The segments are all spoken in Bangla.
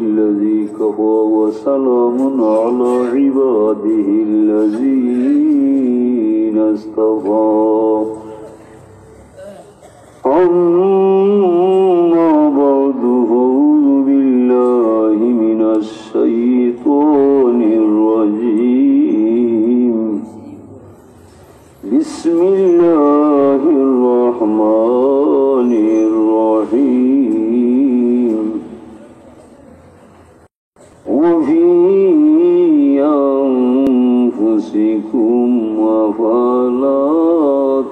الذي كفى وسلام على عباده الذين اصطفى أما بعد أعوذ بالله من الشيطان الرجيم بسم الله الرحمن الرحيم وفي أنفسكم أفلا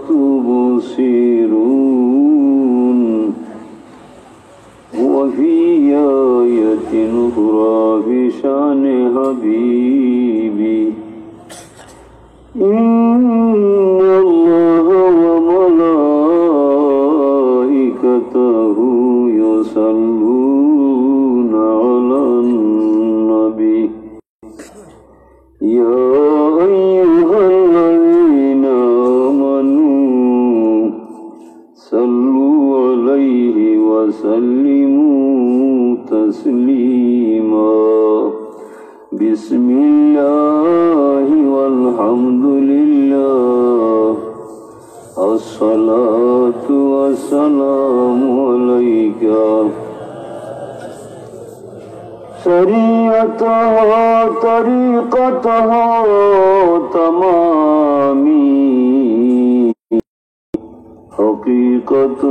تبصرون وفي آية أخرى بشأن حبيبي إن الله وملائكته يصلون على النبي يا أيها الذين آمنوا صلوا عليه وسلموا تسليما بسم الله والحمد لله الصلاة والسلام عليك شريعتها طريقتها تمامي حقیقت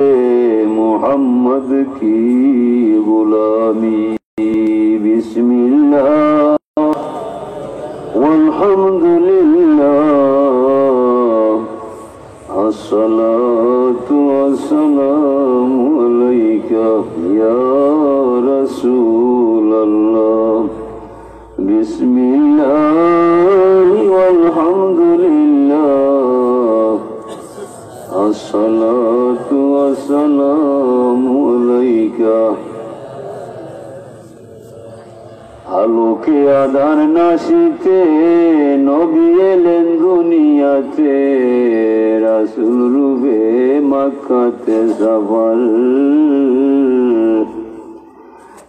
میں محمد کی غلامی بسم اللہ والحمد للہ الصلاة والسلام علیک یا رسول اللہ بسم اللہ والحمد للہ الصلاة والسلام عليك আলোকে আধার নাশিতে নবী এলেন দুনিয়াতে রাসূল রূপে মক্কাতে সফর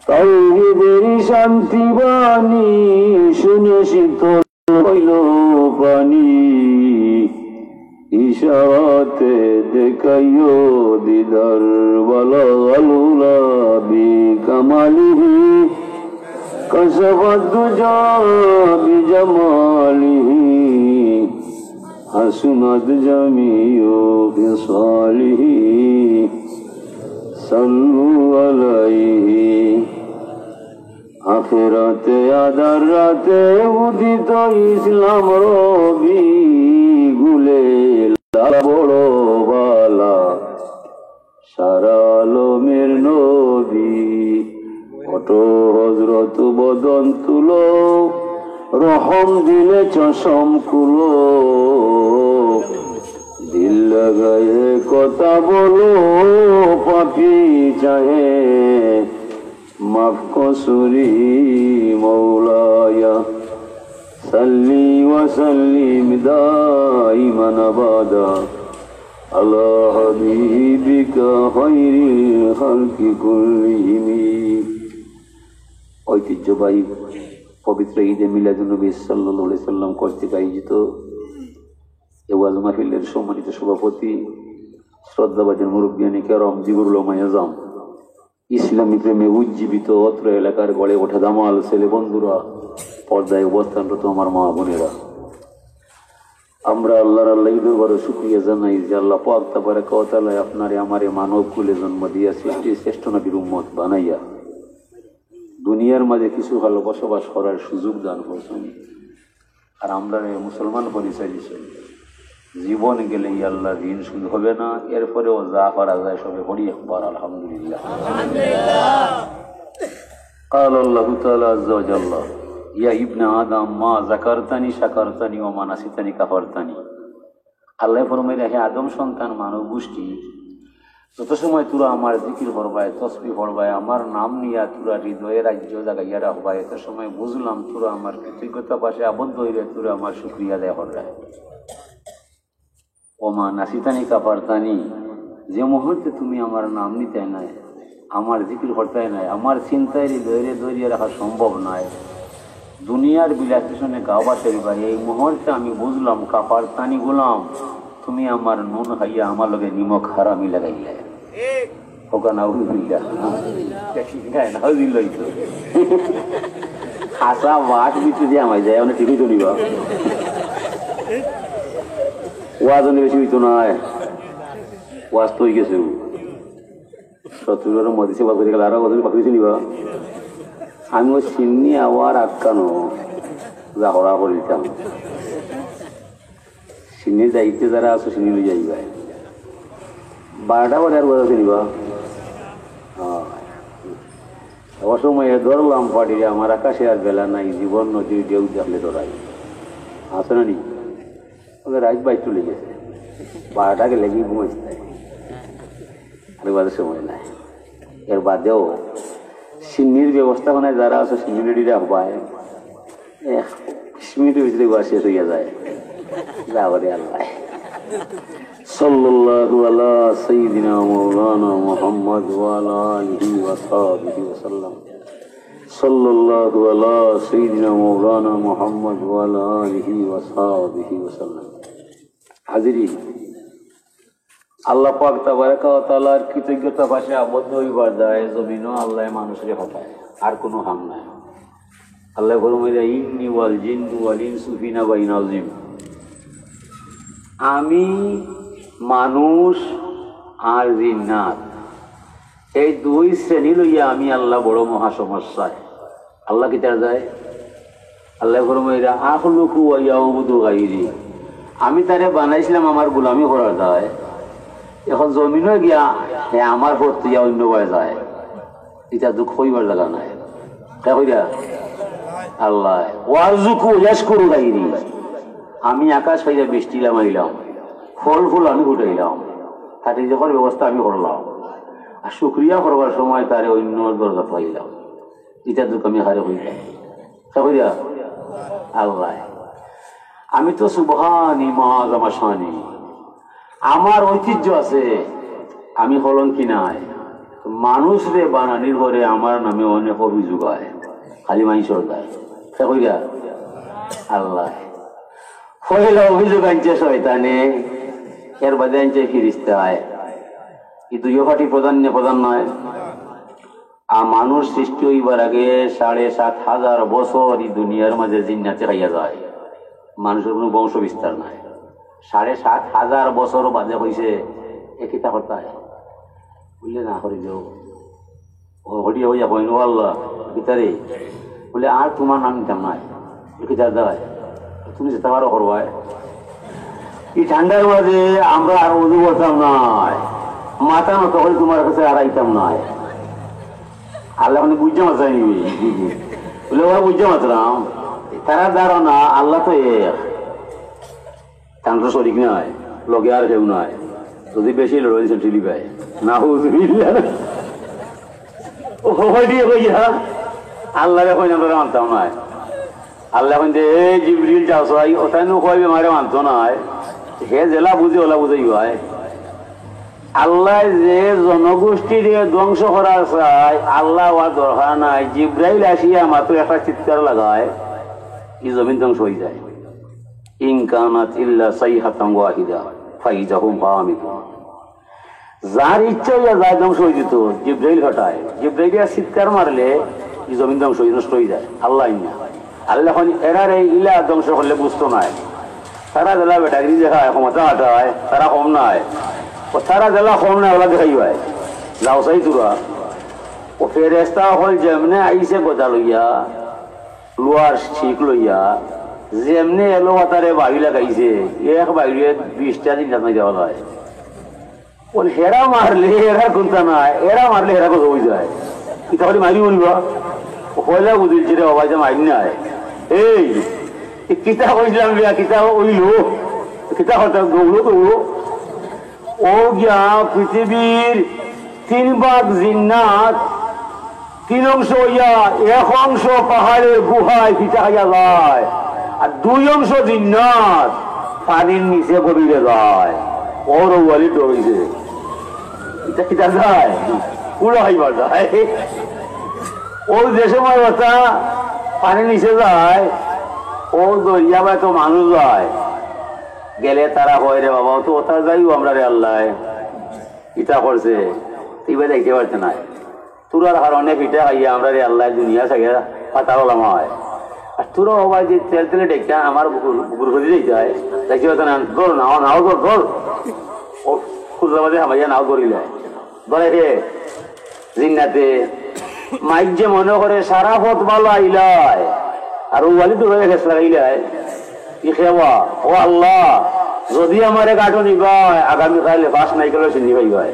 তাওহীদের শান্তি বাণী শুনে শীতল হইল পানি ইশারাতে দেখাইও দিদার বালাগুলা বিকামালিহি কাশফাত দুজা বিজামালিহি হাসুনাত জামিউ বিসালিহি সাল্লু আলাইহি আখিরাতে আদার রাতে উদিত ইসলাম রবি গুলে বড় বালা সারা আলমের নবী অটো হযরত বদন তুলো রহম দিলে চশম কুলো দিল লাগায়ে কথা বলো পাপি চাহে মাফ কসুরি মৌলায়া সাল্লি ওয়াসাল্লিম দাইমান আবাদা আলা হাবিবিকা খায়রিল খালকি কুল্লিহিম। ঐতিহ্যবাহী পবিত্র ঈদে মিলাদুন্নবী সাল্লাল্লাহু আলাইহি সাল্লাম কর্তৃক আয়োজিত এ ওয়াজ মাহফিলের সম্মানিত সভাপতি শ্রদ্ধাভাজন মুরব্বিয়ানে কেরাম জিবরুল উলামা আযম ইসলামী প্রেমে উজ্জীবিত অত্র এলাকার গড়ে ওঠা দামাল ছেলে বন্ধুরা, পর্দায় অবস্থানরত আমার মা বোনেরা, আমরা আল্লাহর দরবারে শুকরিয়া জানাই যে আল্লাহ পাক তাবারাকা ওয়া তাআলা আপনারে আমারে মানব কুলে জন্ম দিয়া সৃষ্টি শ্রেষ্ঠ নবীর উম্মত বানাইয়া দুনিয়ার মাঝে কিছু ভালো বসবাস করার সুযোগ দান করছেন। আর আমরা মুসলমান পরিচয় দিচ্ছেন। জীবন গেলে আল্লাহ দিন শুরু হবে না, এরপরেও যা করা যায় সবে পড়ি একবার আলহামদুলিল্লাহ। قال الله تعالى عز وجل يا ابن آدم ما ذكرتني شكرتني وما نسيتني كفرتني। আল্লাহ ফরমাইলেন, হে আদম সন্তান মানব গোষ্ঠী, যত সময় তোরা আমার জিকির করবায়, তসবিহ পড়বায়, আমার নাম নিয়া তোরা হৃদয়ে রাজ্য জাগাইয়া রাখবায়, এত সময় বুঝলাম তোরা আমার কৃতজ্ঞতা পাশে আবদ্ধ হইলে তোরা আমার শুকরিয়া আদায় করবায়। ওমা নাসিতানি কাফারতানি, যে মুহূর্তে তুমি আমার নাম নিতে নাই, আমার জিকির করতে নাই, আমার চিন্তায় ধৈর্য রাখা সম্ভব নয়, দুনিয়ার বিলাস পিছনে গাওয়া চলবা, এই মুহূর্তে আমি বুঝলাম কাপার তানি গোলাম, তুমি আমার নুন খাইয়া আমার লগে নিমক হারামি লাগাইলে হাসা মাঠ বিচু দিয়ে আমায় যায় অনেক ঠিকই তো নিবা ওয়াজ অনেক বেশি হইতো নয়, ওয়াজ তো হয়ে গেছে শত্রুর মধ্যে সেবা করে গেলে আরো কথা পাখি নিবা। আমি ওই চিন্নি আবার আটকানো যা হরা করে দিতাম, চিনির দায়িত্বে যারা আছো চিনি লই যাইবা 12টা বাজে আর কথা নিবা। অসময়ে ধরলাম পাটিরে আমার আকাশে আর বেলা নাই, জীবন নদীর ঢেউ দেখলে ধরাই আছে না নি, ওদের রাত বাইক চলে গেছে 12টাকে লেগে ঘুমাইছে আর বাদের সময় নাই। এর বাদেও সিন্নির ব্যবস্থাপনায় যারা আছে সিন্নি রেডিরা হবায় 20 মিনিটের ভিতরে গোয়া শেষ হইয়া যায়। যাবারে আল্লাহ সাল্লাল্লাহু আলা সাইয়্যিদিনা মাওলানা মুহাম্মদ ওয়া আলা আলিহি ওয়া সাহবিহি ওয়া সাল্লাম। সাল্লাল্লাহু আলা সাইয়্যিদিনা মাওলানা মুহাম্মদ ওয়া আলা আলিহি ওয়া সাহবিহি ওয়া সাল্লাম। হাজিরিন, আল্লাহ পাক তাবারাকা ওয়া তাআলার কৃতজ্ঞতা ভাষায় আবদ্ধ হইবার দায় জমিনও আল্লাহ মানুষের হটায়, আর কোনো হাম নাই। আল্লাহ ফরমাইয়া ইন্নী ওয়াল জিন্নু ওয়াল ইনসু ফি নাবাইন আযীম, আমি মানুষ আর জিন্নাত এই দুই শ্রেণী লইয়া আমি আল্লাহ বড় মহা সমস্যায়। আল্লাহ কি তার যায়? আল্লাহ ফরমাইয়া আখলুকু ওয়া ইয়াউবুদু গায়রি, আমি তারে বানাইছিলাম আমার গোলামি করার দায়, এখন জমিনও গিয়া আমার পড়তে গিয়া অন্য বয়ে যায়, এটা দুঃখ হইবার জায়গা নাই। আল্লাহ ওয়ারজুকু ইয়াশকুরু গায়রি, আমি আকাশ হইয়া বৃষ্টি নামাইলাম, ফল ফুল আমি ফুটাইলাম, তাতে যখন ব্যবস্থা আমি করলাম, আর শুক্রিয়া করবার সময় তারে অন্য দরজা পাইলাম, এটা দুঃখ আমি হারে হইলাম। আল্লাহ আমি তো সুবহানি মাযামাশানি, আমার ঐতিহ্য আছে, আমি কলঙ্কি নাই। মানুষ রে বানানির ঘরে আমার নামে অনেক অভিযোগ হয়, খালি মাইসর দেয়। আল্লাহ পয়লা অভিযোগ আনছে শয়তানে, এর বাদে আনছে ফিরিস্তায়, এই দুইও পার্টি প্রধান নয়। আর মানুষ সৃষ্টি হইবার আগে ৭,৫০০ বছর এই দুনিয়ার মাঝে জিন্নাতে খাইয়া যায়, মানুষের কোনো বংশ বিস্তার নাই। ৭,৫০০ বছর বাদে হয়েছে একিতা হতায় বুঝলে না করে যাও হরিয়া হইয়া বইন আল্লাহ গীতারে বলে আর তোমার নাম নিতাম নাই গীতার দেয়, তুমি যেতে পারো করবায়। এই ঠান্ডার মাঝে আমরা আর উজু করতাম নাই, মাথা মতো করে তোমার কাছে আর আইতাম নাই। আল্লাহ মানে বুঝতে মাত্রা নিবি বলে ওরা বুঝতে মাত্রাম, তারা ধারণা আল্লাহ তো এক, তার তো শরিক নাই, লগে আর কেউ নাই, যদি বেশি লড়াইছে ঠেলি পায় না আল্লাহ এখন আমরা মানতাম নাই। আল্লাহ এখন যে জিবরিল চাষ হয় ওটাই নোয়াইবে মারে মানতো নাই, হে জেলা বুঝে ওলা বুঝাই হয়। আল্লাহ যে জনগোষ্ঠীর ধ্বংস করা চায়, আল্লাহ আর দরকার নাই, জিব্রাইল আসিয়া মাত্র একটা চিৎকার লাগায়, এই জমিন ধ্বংস হয়ে যায়। ইনকানাত ইল্লা সাইহাতান ওয়াহিদা ফাইজা হুম ফামিদুন, যার ইচ্ছা হইয়া যায় ধ্বংস হয়ে যেত, জিব্রাইল ঘটায়, জিব্রাইল চিৎকার মারলে এই জমিন ধ্বংস হয়ে নষ্ট হয়ে যায়। আল্লাহ আল্লাহ এখন এরারে ইলা ধ্বংস করলে বুঝতো নাই, তারা জেলা বেটাগিরি দেখায় ক্ষমতা হাঁটায়, তারা কম নাই, ও তারা জেলা কম নাই ওলা দেখাই হয় যাও চাই তোরা। ও ফেরেস্তা হল যেমনে আইসে গোদা লইয়া লোয়ার ঠিক লইয়া, যেমনি এলো তারে বাড়ি লাগাইছে, এক বাড়িয়ে 20টা দিন নাই দেওয়া হয়। ওর হেরা মারলে এরা কোনটা নাই, এরা মারলে এরা কোথাও হয়ে যায়, কিতা করে মারি বলবা পয়লা বুঝিলছে রে বাবা যে মারি নাই। এই কিতা কইলাম কিতা ওইলো কিতা কথা গৌলো গৌলো ও গিয়া পৃথিবীর 3 ভাগ জিন্নাত 3 অংশ হইয়া 1 অংশ পাহাড়ের গুহায় পিঠা খাইয়া যায়, আর 2 অংশ জিন্নাত পানির নিচে গভীরে যায়। ওর ওয়ালি ডরেছে কিতা যায় পুরো হইবার যায়। ও যে সময় কথা পানি নিচে যায়, ও দরিয়া বা তো মানুষ যায় গেলে তারা হয় রে বাবা তো ওটা যাইও আমরা রে আল্লাহ ইটা করছে তুইবা দেখতে পারছে না তোরার কারণে পিঠা খাইয়া আমরা রে আল্লাহ দুনিয়া থাকে পাতার ওলামা হয়। আর তোরা হবাই যে তেল তেলে ডেকে আমার বুকুর খুঁজে দিতে হয় দেখতে পারছে না ধর নাও নাও ধর ধর ও খুঁজলে বাদে হামাইয়া নাও ধরিলে ধরে রে জিন্নাতে মাইক যে মনে করে সারা পথ ভালো আইলায় আর ও বালি তো হয়ে গেছে লাগাইলায় কি খেবা ও আল্লাহ যদি আমার কাঠো নিবাই আগামীকালে বাস নাই গেলে চিন্নি পাইবাই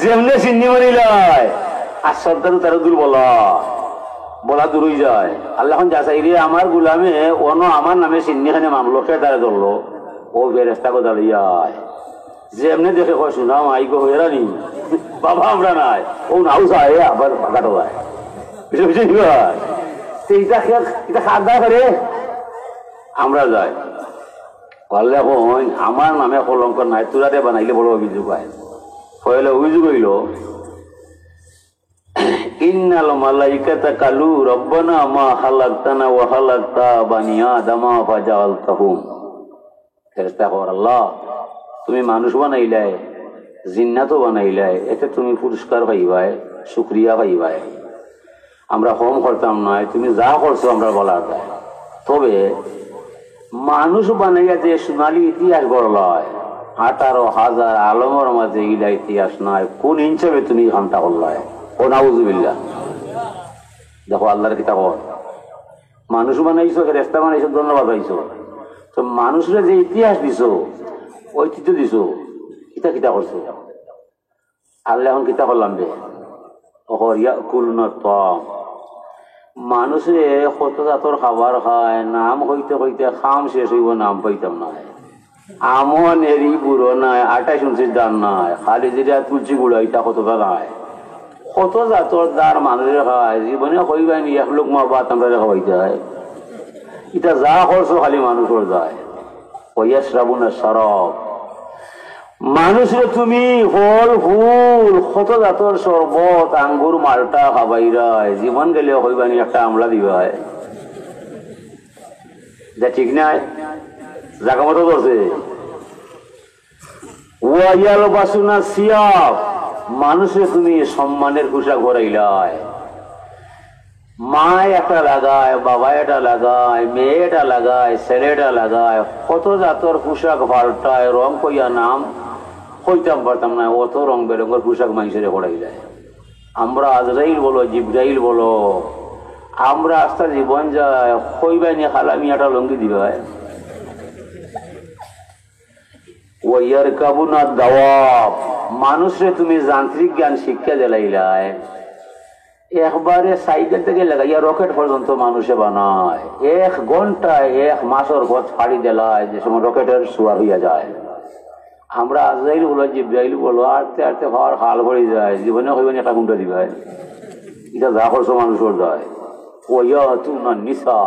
যেমনে চিন্নি মারিলায় আর শ্রদ্ধারু তারা দুর্বল বলা দূরই যায়। আল্লাহ যা চাইলে আমার গুলামে অন্য আমার নামে চিন্নিখানে মামলো সে তারা ধরলো ও বেরেস্তা কথা লইয়ায় যেমনে দেখে কয় শুনাম আইগো হয়ে রানি বাবা আমরা নাই ও নাও চায় আবার কাটো যায় এটা খাদ্যা করে আমরা যাই পারলে এখন আমার নামে কলঙ্ক নাই তোরাতে বানাইলে বড় অভিযোগ হয় হইলে অভিযোগ হইল ইন্নাল মালাইকাতা কালু রব্বানা মা খালাকতানা ওয়া খালাকতা বানি আদামা ফাজালতাহুম। ফেরেশতা কয় আল্লাহ তুমি মানুষ বানাইলাই জিন্নাতও বানাইলাই এতে তুমি পুরস্কার পাইবাই শুকরিয়া পাইবাই আমরা কম করতাম নয় তুমি যা করছো আমরা বলার যায়। তবে মানুষ বানাইয়া যে সোনালী ইতিহাস গড়লয় 18,000 আলমের মাঝে ইলা ইতিহাস নয় কোন হিসাবে তুমি ঘন্টা করলায় ও নাউজুবিল্লাহ। দেখো আল্লাহর কিতাব মানুষ বানাইছো ফেরেশতা বানাইছো ধন্যবাদ পাইছো তো মানুষের যে ইতিহাস দিছো ঐতিহ্য দিছো কিতা কিতা করছো আল্লাহ এখন কিতা করলাম রে মানুষে কত জাতর খাবার খায় নাম হইতে হইতে খাম শেষ হইব নাম পাইতাম না আমন এরি বুড়ো নাই 28 দান নাই খালি যেটা তুলসী গুড়া এটা কতটা নাই কত জাতর দার মানুষের খায় জীবনে কইবাই নি এক লোক মার বাত আমরা খাওয়াইতে হয় এটা যা করছো খালি মানুষের যায় কইয়া শ্রাবণ সরব মানুষের তুমি ফল ফুল কত জাতর শরবত আঙ্গুর মালটা খাবাইরায় জীবন গেলে হইবানি একটা আমলা দিবাই যা ঠিক নাই জায়গা মতো ধরছে ওয়াইয়াল বাসুনা সিয়াব মানুষের তুমি সম্মানের পোশাক ভরাইলায় মা একটা লাগায় বাবা এটা লাগায় মেয়ে এটা লাগায় ছেলেটা লাগায় কত জাতর পোশাক পাল্টায় রং কইয়া নাম কইতাম পারতাম না অত রং বেরঙের পোশাক মানুষের পড়াই যায়। আমরা আজরাইল বলো জিব্রাইল বলো আমরা আস্তে জীবন যায় কইবাই নিয়ে খালা মিয়াটা লঙ্গি দিবাই ওয়ার কাবুনা দাওয়াব মানুষরে তুমি যান্ত্রিক জ্ঞান শিক্ষা দিলাইলাই একবারে সাইকেল থেকে লাগাইয়া রকেট পর্যন্ত মানুষে বানায় 1 ঘন্টায় 1 মাসের পথ ফাড়ি দিলায় যে সময় রকেটের সুয়ার হইয়া যায়। আমরা আজরাইল বলো জিব্রাইল বলো আটতে আটতে হওয়ার হাল ভরে যায় জীবনে হইবেন একটা ঘুমটা দিবাই এটা যা করছো মানুষের যায় ওয়া তুনা নিসা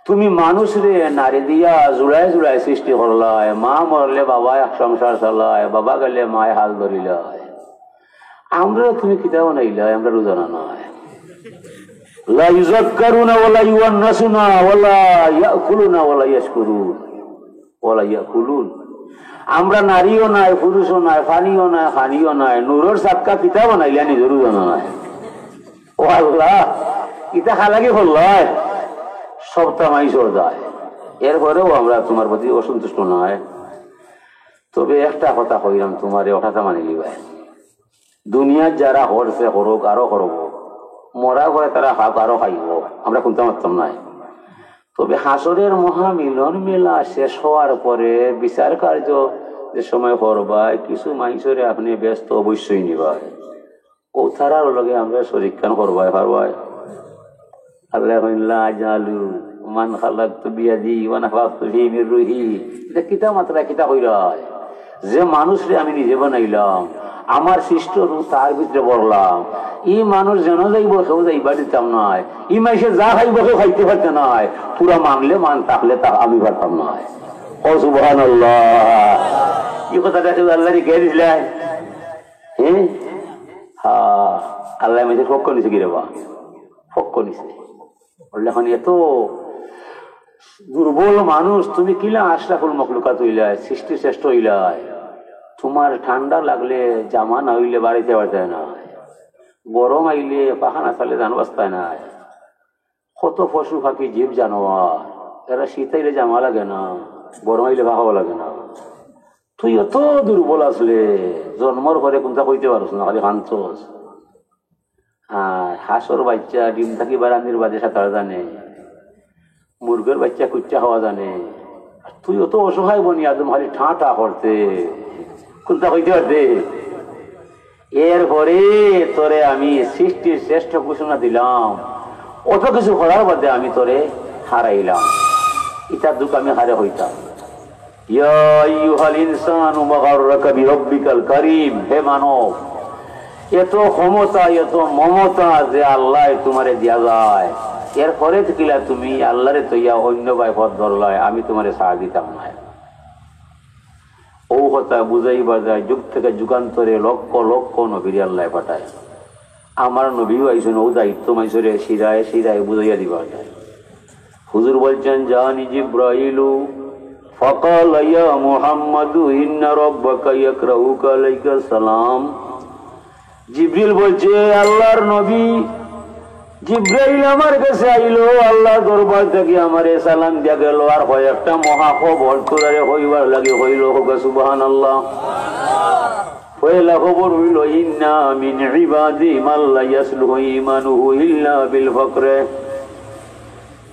তুমি মানুষ রে নারী দিয়া জুড়াই জুড়াই সৃষ্টি করলায় মা মরলে বাবা এক সংসার চালায় বাবা গেলে মায় হাল ধরিলায় আমরা তুমি কিতাব নাইলাই আমরা রোজানা নয় লা ইউযাক্কারুনা ওয়ালা ইউআন্নাসুনা ওয়ালা ইয়াকুলুনা ওয়ালা ইয়াশকুরুন ওয়ালা ইয়াকুলুন আমরা নারীও নাই পুরুষও নাই ফানিও নাই খানিও নাই নূরের সাতকা কিতাব বানাইলা নিজের রোজানা নয় ও আল্লাহ ইটা খালাকি করলয় সবটা মাইসর যায় এরপরেও আমরা তোমার প্রতি অসন্তুষ্ট নয়। তবে একটা কথা কইলাম তোমারে ওঠাটা মানে লিবাই দুনিয়ার যারা হরছে হরক আরো হরব মরা করে তারা হাক আরো খাইব আমরা শুনতে পারতাম নাই। তবে হাসরের মহামিলন মেলা শেষ হওয়ার পরে বিচার কার্য যে সময় করবাই কিছু মাইসরে আপনি ব্যস্ত অবশ্যই নিবাই ও তারার লগে আমরা শরীরখান করবাই পারবাই আল্লাহ জালু মান খালাকতু বিয়াদি ওয়া নাফাখতু ফীহি মির রূহি এটা কিতা মাত্রা কিতা কইরা যে মানুষরে আমি নিজে বানাইলাম আমার সৃষ্ট রূপ তার ভিতরে বললাম ই মানুষ যেন যাইব কেউ যাইবা দিতাম নয় ই মাইসে যা খাইব কেউ খাইতে পারতে নয় পুরা মানলে মান থাকলে তা আমি পারতাম নয় ও সুবহানাল্লাহ এই কথাটা আল্লাহরে কে দিলেন আল্লাহ মেঝে ফক্ক নিছে কি রে বা ফক্ক নিছে বললে এখন এত দুর্বল মানুষ তুমি কিলা আশরাফুল মখলুকাত হইলাই সৃষ্টি শ্রেষ্ঠ হইলাই তোমার ঠান্ডা লাগলে জামা না হইলে বাড়িতে বাড়তে না গরম আইলে পাখানা চালে জান বাস্তায় না কত পশু পাখি জীব জানোয়ার এরা শীত আইলে জামা লাগে না গরম আইলে পাখাও লাগে না তুই এত দুর্বল আসলে জন্মর পরে কোনটা কইতে পারছ না খালি কাঁদছস হাঁসর বাচ্চা ডিম থাকি বারান্দির বাজে সাঁতার জানে মুরগের বাচ্চা কুচ্চা খাওয়া জানে তুই অত অসহায় বনি একদম খালি ঠাঁ করতে কোনটা কইতে পারতে এরপরে তোরে আমি সৃষ্টির শ্রেষ্ঠ ঘোষণা দিলাম অত কিছু করার বাদে আমি তোরে হারাইলাম ইটার দুঃখ আমি হারে হইতাম ইয়া আইয়ুহাল ইনসানু মা গাররাকা বিরাব্বিকাল কারীম হে মানব এত ক্ষমতা এত মমতা যে আল্লাহ তোমারে দিয়া যায় এরপরে থাকিলা তুমি আল্লাহরে তৈয়া অন্য ভাই পথ ধরলাই আমি তোমারে সাড়া দিতাম না ও কথা বুঝাইবার যায় যুগ থেকে যুগান্তরে লক্ষ লক্ষ নবীর আল্লাহ পাঠায় আমার নবীও আইসুন ও দায়িত্ব মাইসরে শিরায় শিরায় বুঝাইয়া দিবার যায় হুজুর বলছেন জানি জিব্রাইলু فقال يا محمد إن ربك يقرأك عليك السلام জিবরিল বলছে আল্লাহর নবী জিব্রাইল আমার কাছে আইলো আল্লাহর দরবার থেকে আমারে সালাম দিয়া গেল আর হয় একটা মহা খবর তোরে হইবার লাগে হইল হোক সুবহানাল্লাহ পয়লা খবর হইল ইন্না মিন ইবাদি মান লা ইয়াসলুহু ঈমানুহু ইল্লা বিল ফকরে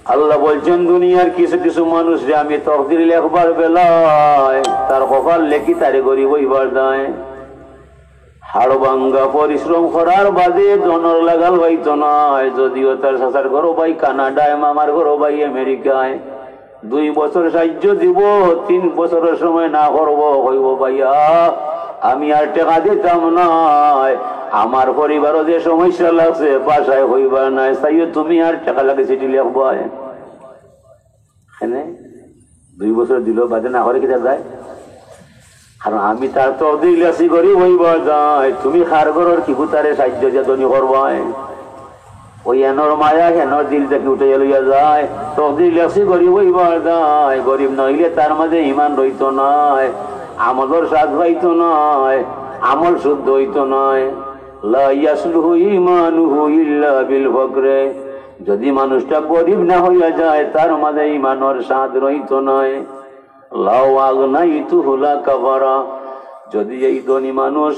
আল্লাহ বলছেন দুনিয়ার কিছু কিছু মানুষ রে আমি তকদির লেখবার বেলায় তার কপাল লেখি তারে গরিব হইবার দেয় হাড় ভাঙ্গা পরিশ্রম করার বাদে জনর লাগাল হইতো নয় যদিও তার চাচার ঘর ভাই কানাডায় মামার ঘর ভাই আমেরিকায় 2 বছর সাহায্য দিব 3 বছরের সময় না করব হইব ভাইয়া আমি আর টাকা দিতাম নয় আমার পরিবারও যে সমস্যা লাগছে বাসায় হইবার নাই তাইও তুমি আর টাকা লাগে চিঠি লিখবো হ্যাঁ 2 বছর দিল বাদে না করে কিনা যায় কারণ আমি তার তো দিলাসি করি হইবা যায় তুমি খার ঘরের কি তারে সাহায্য যাদনি করবাই ওই এনর মায়া হেনর দিল থেকে উঠে লইয়া যায় তো দিলাসি করি হইবা যায় গরিব নইলে তার মাঝে ইমান রইতো নয় আমলর স্বাদ পাইতো নয় আমল শুদ্ধ হইতো নয় লা ইয়াসলুহু ঈমানুহু ইল্লা বিল ফকরে যদি মানুষটা গরিব না হইয়া যায় তার মাঝে ইমানের স্বাদ রইতো নয় লাউ আগনাইতুহু লাকাফারা যদি এই ধনী মানুষ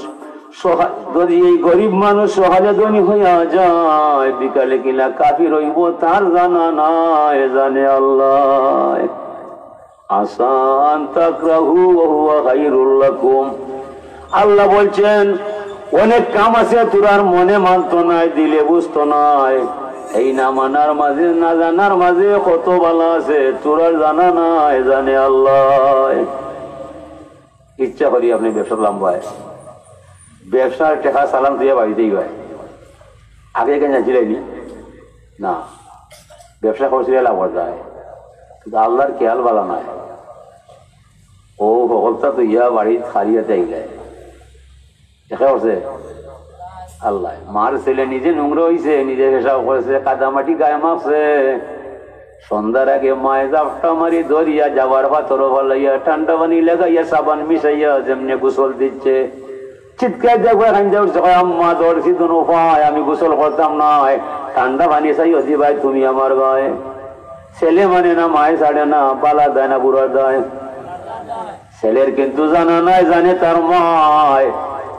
যদি এই গরিব মানুষ সহজে ধনী হইয়া যায় বিকালে কিলা কাফির হইব তার জানা নাই জানে আল্লাহ আসান তাকরাহু ওয়া হুয়া খায়রুল লাকুম আল্লাহ বলছেন অনেক কাম আছে তোর মনে মানতো নাই দিলে বুঝতো নাই এই না মানার মাঝে না জানার মাঝে কত ভালো আছে তোর জানা নাই জানে আল্লাহ ইচ্ছা করি আপনি ব্যবসা লম্বায় ব্যবসার টাকা সালাম দিয়ে বাড়িতেই হয় আগে কেন জানছিলেন না ব্যবসা করছিলে লাভ যায় কিন্তু আল্লাহর খেয়াল ভালো নয় ও ভগবতা তো ইয়া বাড়ির খালিয়াতে আইলে দেখা করছে আল্লাহ মার ছেলে নিজে নোংরা হইছে নিজে পেশাব করেছে কাদামাটি গায়ে মাখছে সন্ধ্যার আগে মায়ে জাপটা মারি ধরিয়া যাবার পাথর ফলাইয়া ঠান্ডা পানি লাগাইয়া সাবান মিশাইয়া যেমনি গোসল দিচ্ছে চিৎকার দেখবো এখান যাচ্ছে আম্মা দৌড়ছি দুনো পায় আমি গোসল করতাম নয় ঠান্ডা পানি চাই অধি ভাই তুমি আমার গায়ে ছেলে মানে না মায়ে ছাড়ে না পালা দেয় না বুড়া দেয় ছেলের কিন্তু জানা নাই জানে তার মায়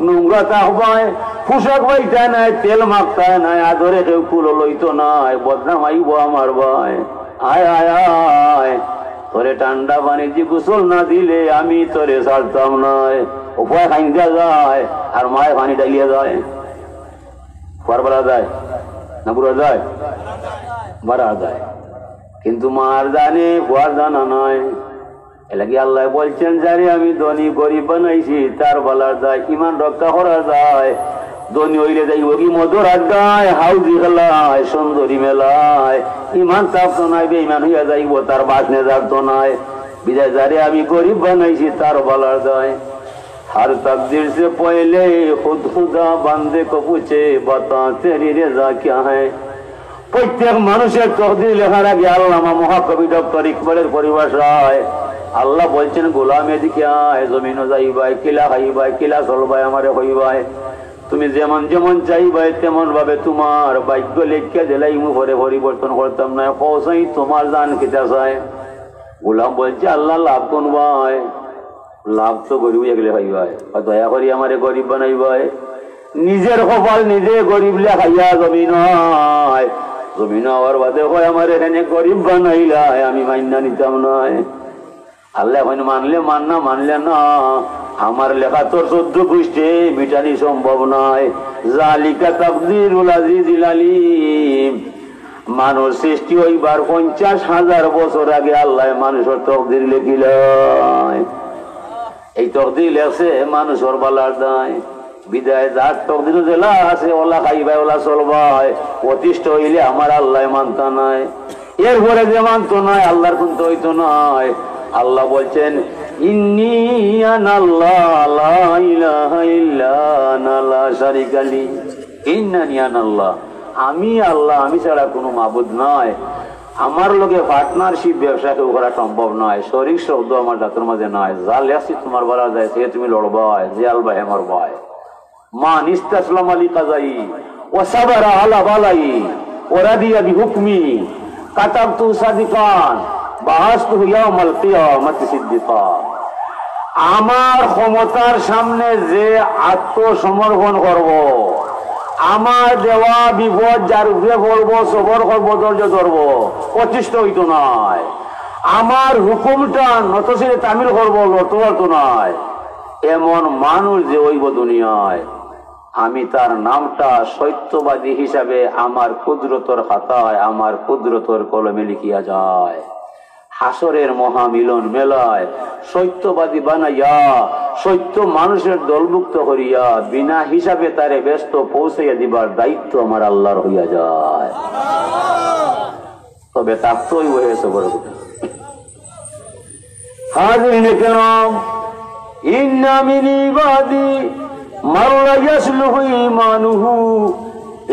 নোংরা তাহবায় পোশাক বাইটা নাই তেল মাখতা নাই আদরে কেউ কুলো লইতো নাই বদনাম আইব আমার ভাই আয় আয় আয় তোরে ঠান্ডা পানি যে গোসল না দিলে আমি তোরে ছাড়তাম নয় উপায় খাইন্দা যায় আর মায় পানি ডালিয়া যায় পারবেলা যায় না বুড়া যায় মারা যায় কিন্তু মার জানে বুয়ার জানা নয় এলাকি আল্লাহ বলছেন জানি আমি ধনী গরিব বানাইছি তার বলার যায় ইমান রক্ষা করা যায় ধনী হইলে যাই ওগি মধুর আড্ডায় হাউজি খেলায় সুন্দরী মেলায় ইমান থাকতো নাই বেঈমান হইয়া যাইব তার বাসনে থাকতো নাই বিদায় যারে আমি গরিব বানাইছি তার বলার যায় हर तकदीर से पहले खुद खुदा बंदे को पूछे बता तेरी रजा क्या है। প্রত্যেক মানুষের তকদির লেখার আগে আল্লামা মহাকবি ডক্টর ইকবালের পরিভাষায় আল্লাহ বলছেন গোলাম এদিকে আয়, জমিনও যাইবাই, কিলা খাইবাই, কিলা চলবাই, আমারে হইবাই, তুমি যেমন যেমন চাইবাই তেমন ভাবে তোমার ভাগ্য লেখা দিলাই মুখরে পরিবর্তন করতাম না। পৌঁছাই তোমার জান কিতা চায়। গোলাম বলছে আল্লাহ লাভ কোন ভাই? লাভ তো গরিব এগুলো হইবাই, দয়া করি আমারে গরিব বানাইবাই। নিজের কপাল নিজে গরিব লেখাইয়া জমিন হয়, জমিন হওয়ার বাদে হয় আমার এখানে গরিব বানাইলাই, আমি মাইনা নিতাম নয়। আল্লাহ এখন মানলে মান, না মানলে না। আমার লেখা তোর 14 পৃষ্ঠে মিটানি সম্ভব নয়। জালিকা তাকদীরুল আজিজিল আলিম। মানুষ সৃষ্টি হইবার 50,000 বছর আগে আল্লাহ মানুষের তকদির লেখিলেন। এই তকদির লেখছে মানুষের বালার দায়। বিদায় যার তকদির জেলা আছে ওলা খাইবাই, ওলা চলবাই, প্রতিষ্ঠ হইলে আমার আল্লাহ মানতা নাই। এরপরে যে মানত নাই আল্লাহর কোন হইতো নয়। আল্লাহ বলছেন ইন্নী আনাল্লাহ লা ইলাহা ইল্লা আনা লা শারিকা লি। ইন্নানি আনাল্লাহ, আমি আল্লাহ, আমি ছাড়া কোনো মাবুদ নয়। আমার লগে পার্টনারশিপ ব্যবসা কেউ করা সম্ভব নয়। শরীর শব্দ আমার জাতের মাঝে নয়। যা লেখছি তোমার বলা যায় সে তুমি লড়বাই, যে আলবাই আমার ভাই। মান ইস্তাসলাম আলী কাজাই ও সাবারা আলা বালাই ও রাদিয়া বিহুকমি কাতাবতু সাদিকান বাহাস্তু ইয়াউমাল কিয়ামাতি সিদ্দিকা। আমার ক্ষমতার সামনে যে আত্মসমর্পণ করব, আমার দেওয়া বিপদ যার উপরে পড়বো, সবর করবো, ধৈর্য ধরবো, প্রতিষ্ঠ হইতো নয়। আমার হুকুমটা নতশিরে তামিল করবো, লড়তে পারতো নয়। এমন মানুষ যে হইব দুনিয়ায়, আমি তার নামটা সত্যবাদী হিসাবে আমার কুদরতর খাতায়, আমার কুদরতর কলমে লিখিয়া যায়। হাসরের মহামিলন মেলায় সত্যবাদী বানাইয়া, সত্য মানুষের দলভুক্ত করিয়া বিনা হিসাবে তারে ব্যস্ত পৌঁছাইয়া দিবার দায়িত্ব আমার আল্লাহর হইয়া যায়। তবে তার তোই হয়েছে বড় কথা। হাজিরিনে কেরাম, ইন্না মিন ইবাদি মান লা ইয়াসলুহু ঈমানুহু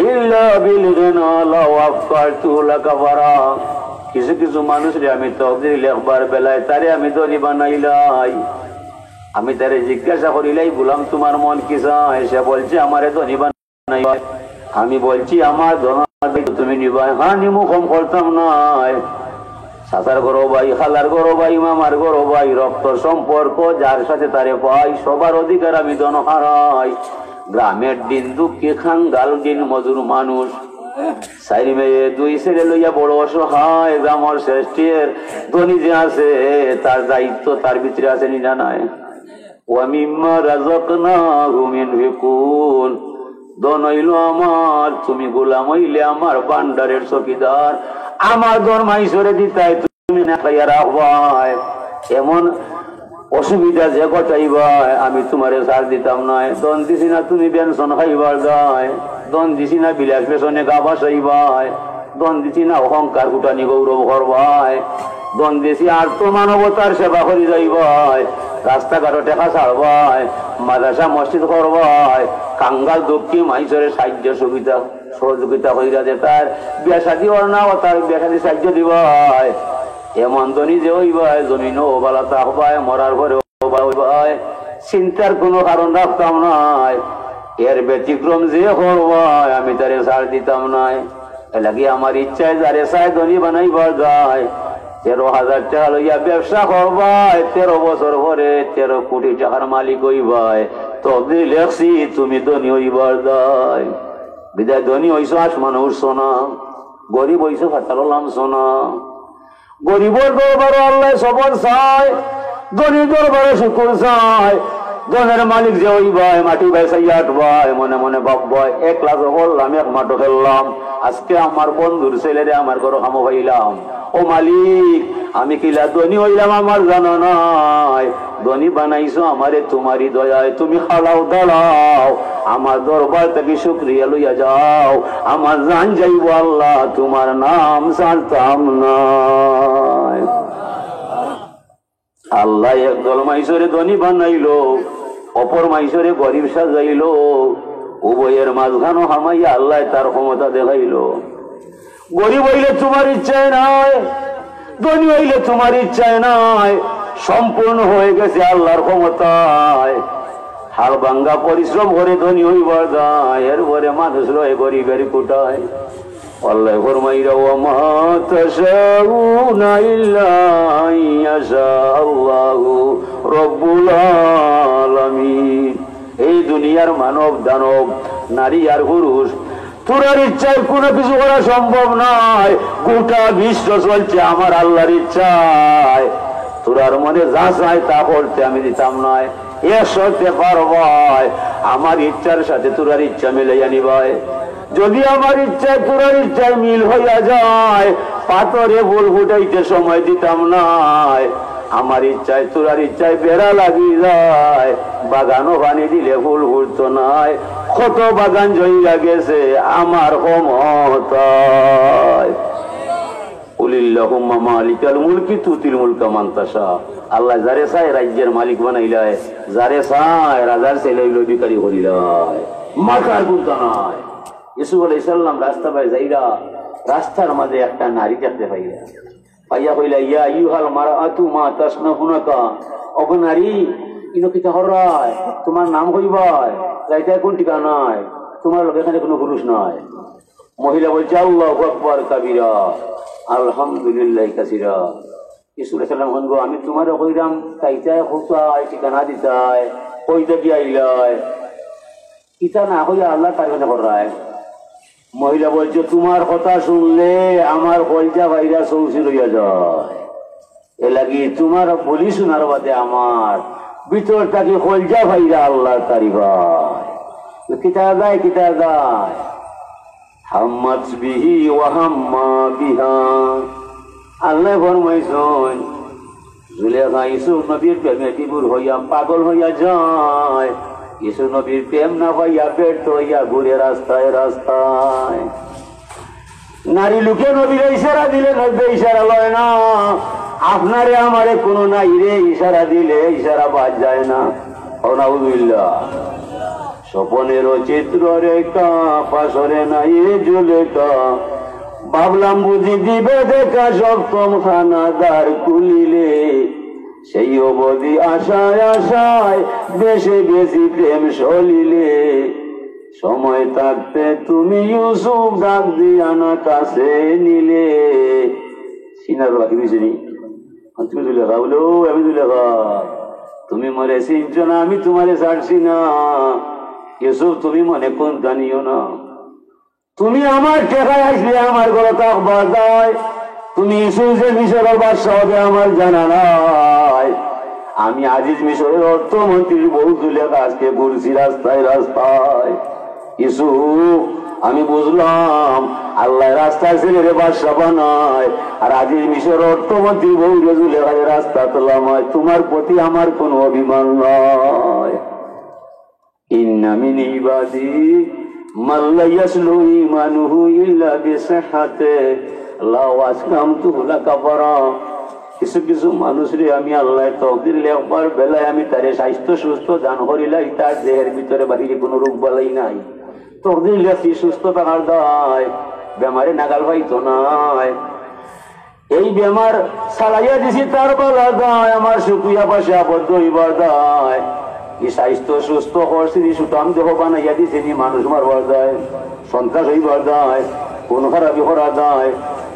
ইল্লা বিল গিনা লাউ আফকারতু লাকাফারা। কিছু কিছু মানুষরে আমি তকদির লেখবার বেলায় তারে আমি ধনী বানাইলাই। আমি তারে জিজ্ঞাসা করিলাই, বললাম তোমার মন কি চায়? সে বলছে আমারে ধনী বানাই। আমি বলছি আমার ধন তুমি নিবাই। হ্যাঁ নিমু, কম করতাম নাই। চাচার গরো ভাই, খালার গরো ভাই, মামার গরো ভাই, রক্ত সম্পর্ক যার সাথে তারে পাই, সবার অধিকার আমি ধন হারাই। গ্রামের দিন দুঃখে খাঙ্গাল দিন মজুর মানুষ, 4 মেয়ে 2 ছেলে লইয়া বড় অসহায়। গ্রামের শ্রেষ্ঠের ধনী যে আছে তার দায়িত্ব তার ভিতরে আছে নিনা নাই। ওয়া মিম্মা রাযাকনাহুম ইউনফিকুন। ধন হইল আমার, তুমি গোলাম হইলে আমার ভান্ডারের চকিদার। আমার ধন মাইসরে দিতাই, তুমি না খাইয়া রাখবাই। এমন অসুবিধা যে ঘটাইবাই আমি তোমারে ছাড় দিতাম নাই। ধন দিছি না তুমি পেনশন খাইবার গায়, ধন দিছি না বিলাস পেছনে গা বাসাইবাই, ধন দিছি না অহংকার কুটানি গৌরব করবাই, ধন দিছি আর তো মানবতার সেবা করি যাইবাই, রাস্তাঘাটে টেকা ছাড়বাই, মাদ্রাসা মসজিদ করবাই, কাঙ্গাল দক্ষিণ মাইসরে সাহায্য সুবিধা সহযোগিতা কইরা দে, তার বিয়া শাদী ওর না তার বিয়া শাদী সাহায্য দিবাই। এমন ধনী যে হইবাই, জমিনও ওবালা থাকবাই, মরার ঘরে হইবাই, চিন্তার কোনো কারণ রাখতাম নাই। এর ব্যতিক্রম যে করবাই আমি তারে ছাড় দিতাম নাই। এলাকি আমার ইচ্ছায় যারে চাই ধনী বানাইবার যায়। 13,000 টাকা লইয়া ব্যবসা করবাই, 13 বছর পরে 13 কোটি টাকার মালিক হইবাই। তবে লেখছি তুমি ধনী হইবার যায়। বিদায় ধনী হইছ আসমানে উঠছো না, গরিব হইছ ফাতাল নামছো না। গরিবর দরবারে আল্লাহ সবর চায়, ধনী দরবারে শুকুর চায়। ধনের মালিক যে হইবাই মাটি বেসাইয়া আটবাই, মনে মনে ভাববাই 1 লাখ করলাম, 1 মাঠও খেললাম, আজকে আমার বন্ধুর ছেলেরে আমার ঘর খামো হইলাম। ও মালিক, আমি কিলা ধনী হইলাম আমার জানো নাই। ধনী বানাইছো আমারে তোমারই দয়ায়, তুমি খালাও দাঁড়াও, আমার দরবার থেকে শুকরিয়া লইয়া যাও। আমার জান যাইব আল্লাহ, তোমার নাম ছাড়তাম না। আল্লাহ একদল মাইসরে ধনী বানাইলো, অপর মাইসরে গরিব সাজাইল, উভয়ের মাঝখানো হামাইয়া আল্লাহ তার ক্ষমতা দেখাইল। গরিব হইলে তোমার ইচ্ছায় নাই, ধনী হইলে তোমার ইচ্ছায় নাই, সম্পূর্ণ হয়ে গেছে আল্লাহর ক্ষমতায়। হাল ভাঙ্গা পরিশ্রম করে ধনী হইবার যায়, এরপরে মানুষ রয়ে গরিবের কোটায়। আল্লাহ ফরমাইরা ওয়ামা তাশাউনা ইল্লা আইয়াশা আল্লাহু রব্বুল আলামিন। এই দুনিয়ার মানব দানব, নারী আর পুরুষ, তোরার ইচ্ছায় কোনো কিছু করা সম্ভব নয়। গোটা বিশ্ব চলছে আমার আল্লাহর ইচ্ছায়। তোরার মনে যা চায় তা করতে আমি দিতাম নয়, এ সত্যি পারবাই আমার ইচ্ছার সাথে তোরার ইচ্ছা মিলাইয়া নিবাই। যদি আমার ইচ্ছায় তোরার ইচ্ছায় মিল হইয়া যায়, পাথরে ফুল ফুটাইতে সময় দিতাম নাই। আমার ইচ্ছায় তোরার ইচ্ছায় বেড়া লাগি যায়, বাগানও পানি দিলে ফুল ফুটতো নাই। কত বাগান জয়ী গেছে আমার ক্ষমতায়। কুলিল্লাহুম্মা মালিকাল মুলকি তুতিল মুলকা মান তাশা। আল্লাহ যারে চায় রাজ্যের মালিক বানাইলায়, যারে চায় রাজার ছেলে ভিখারি করিলায়, মাথার গুন্তা নাই। ইউসুফ আলাইহিস সালাম রাস্তা পায় যাইরা রাস্তার মাঝে একটা নারী দেখতে পাইলা, পাইয়া কইলা ইয়া আইয়ুহাল মারআতু মা তাসনাহুনাকা। ওগো নারী, ইনো কিতা হরায়, তোমার নাম কইবাই, যাইতে কোন ঠিকানা নাই, তোমার লোক এখানে কোনো পুরুষ নাই। মহিলা বলছে আল্লাহু আকবার কাবীরা আলহামদুলিল্লাহ কাসীরা। ইউসুফ আলাইহিস সালাম বলল আমি তোমারে কইরাম তাইতায় হোসায় ঠিকানা দিতায়, কইতে কি আইলাই, ইতা না হইয়া আল্লাহ তার কথা করায়। মহিলা বলছে তোমার কথা শুনলে আমার কলজা ভাইরা চৌচি রইয়া যায়, এ লাগি তোমার বলি শোনার বাদে আমার ভিতর থাকি কলজা ভাইরা আল্লাহ তারি ভাই। কিতা যায় কিতা যায়, হাম্মাত বিহি ওয়া হাম্মা বিহা। আল্লাহ ফরমাইছেন জুলেখা ইউসুফ নবীর প্রেমে বিভোর হইয়া পাগল হইয়া যায়। ইউসুফ নবীর প্রেম না হইয়া ব্যর্থ হইয়া ঘুরে রাস্তায় রাস্তায়। নারী লোকে নবীর ইশারা দিলে নব্বে ইশারা লয় না, আপনারে আমারে কোনো নাই রে ইশারা দিলে ইশারা বাদ যায় না। নাউযুবিল্লাহ। স্বপনের চিত্র রেখা পাশরে নাই জুলেখা, ভাবলাম বুঝি দিবে দেখা সপ্তম খানাদার কুলিলে। সেই অবধি আশায় আশায় বেশে গেছি প্রেম সলিলে। সময় থাকতে তুমি ইউসুফ ডাক দিয়া না কাছে নিলে। সিনার বাকি বুঝিনি, তুমি জুলেখা বলো আমি জুলেখা, তুমি মরে চিনছ না আমি তোমারে ছাড়ছি না। ইউসুফ তুমি মনে কোন জানিও না, তুমি আমার টেকায় আসলে আমার ঘরে থাকবার দায়। তুমি ইউসুফ যে মিশরের বাদশা হবে আমার জানা নাই। আমি আজিজ মিশরের অর্থমন্ত্রীর বউ জুলেখা আজকে ঘুরছি রাস্তায় রাস্তায়। ইউসুফ আমি বুঝলাম আল্লাহ রাস্তায় ছেলে বাদশা বানায়, আর আজিজ মিশরের অর্থমন্ত্রী বউ জুলেখায় রাস্তা তোলামায়। তোমার প্রতি আমার কোনো অভিমান নয়। ইন্না মিন ইবাদি মান লা ইয়াসলু ঈমানুহু ইল্লা বিসিহহাতি লাউ আসলামতু লাকাফারা। কিছু কিছু মানুষরে আমি আল্লাহ তকদির লেখবার বেলায় আমি তারে স্বাস্থ্য সুস্থ দান করিলাই, তার দেহের ভিতরে বাহিরে কোনো রোগ বালাই নাই। তকদির লেখি সুস্থ থাকার দায়, বেমারে নাগাল পাইতো নাই। এই বেমার চালাইয়া দিছি তার বেলা দায়, আমার শুকুইয়া পাশে আবদ্ধ হইবার দায়। এই স্বাস্থ্য সুস্থ করছি সুতাম দেহ বানাইয়া দিছে নি মানুষ মারবার দায়, সন্ত্রাস হইবার দায়, কোন খারাপি করা দায়,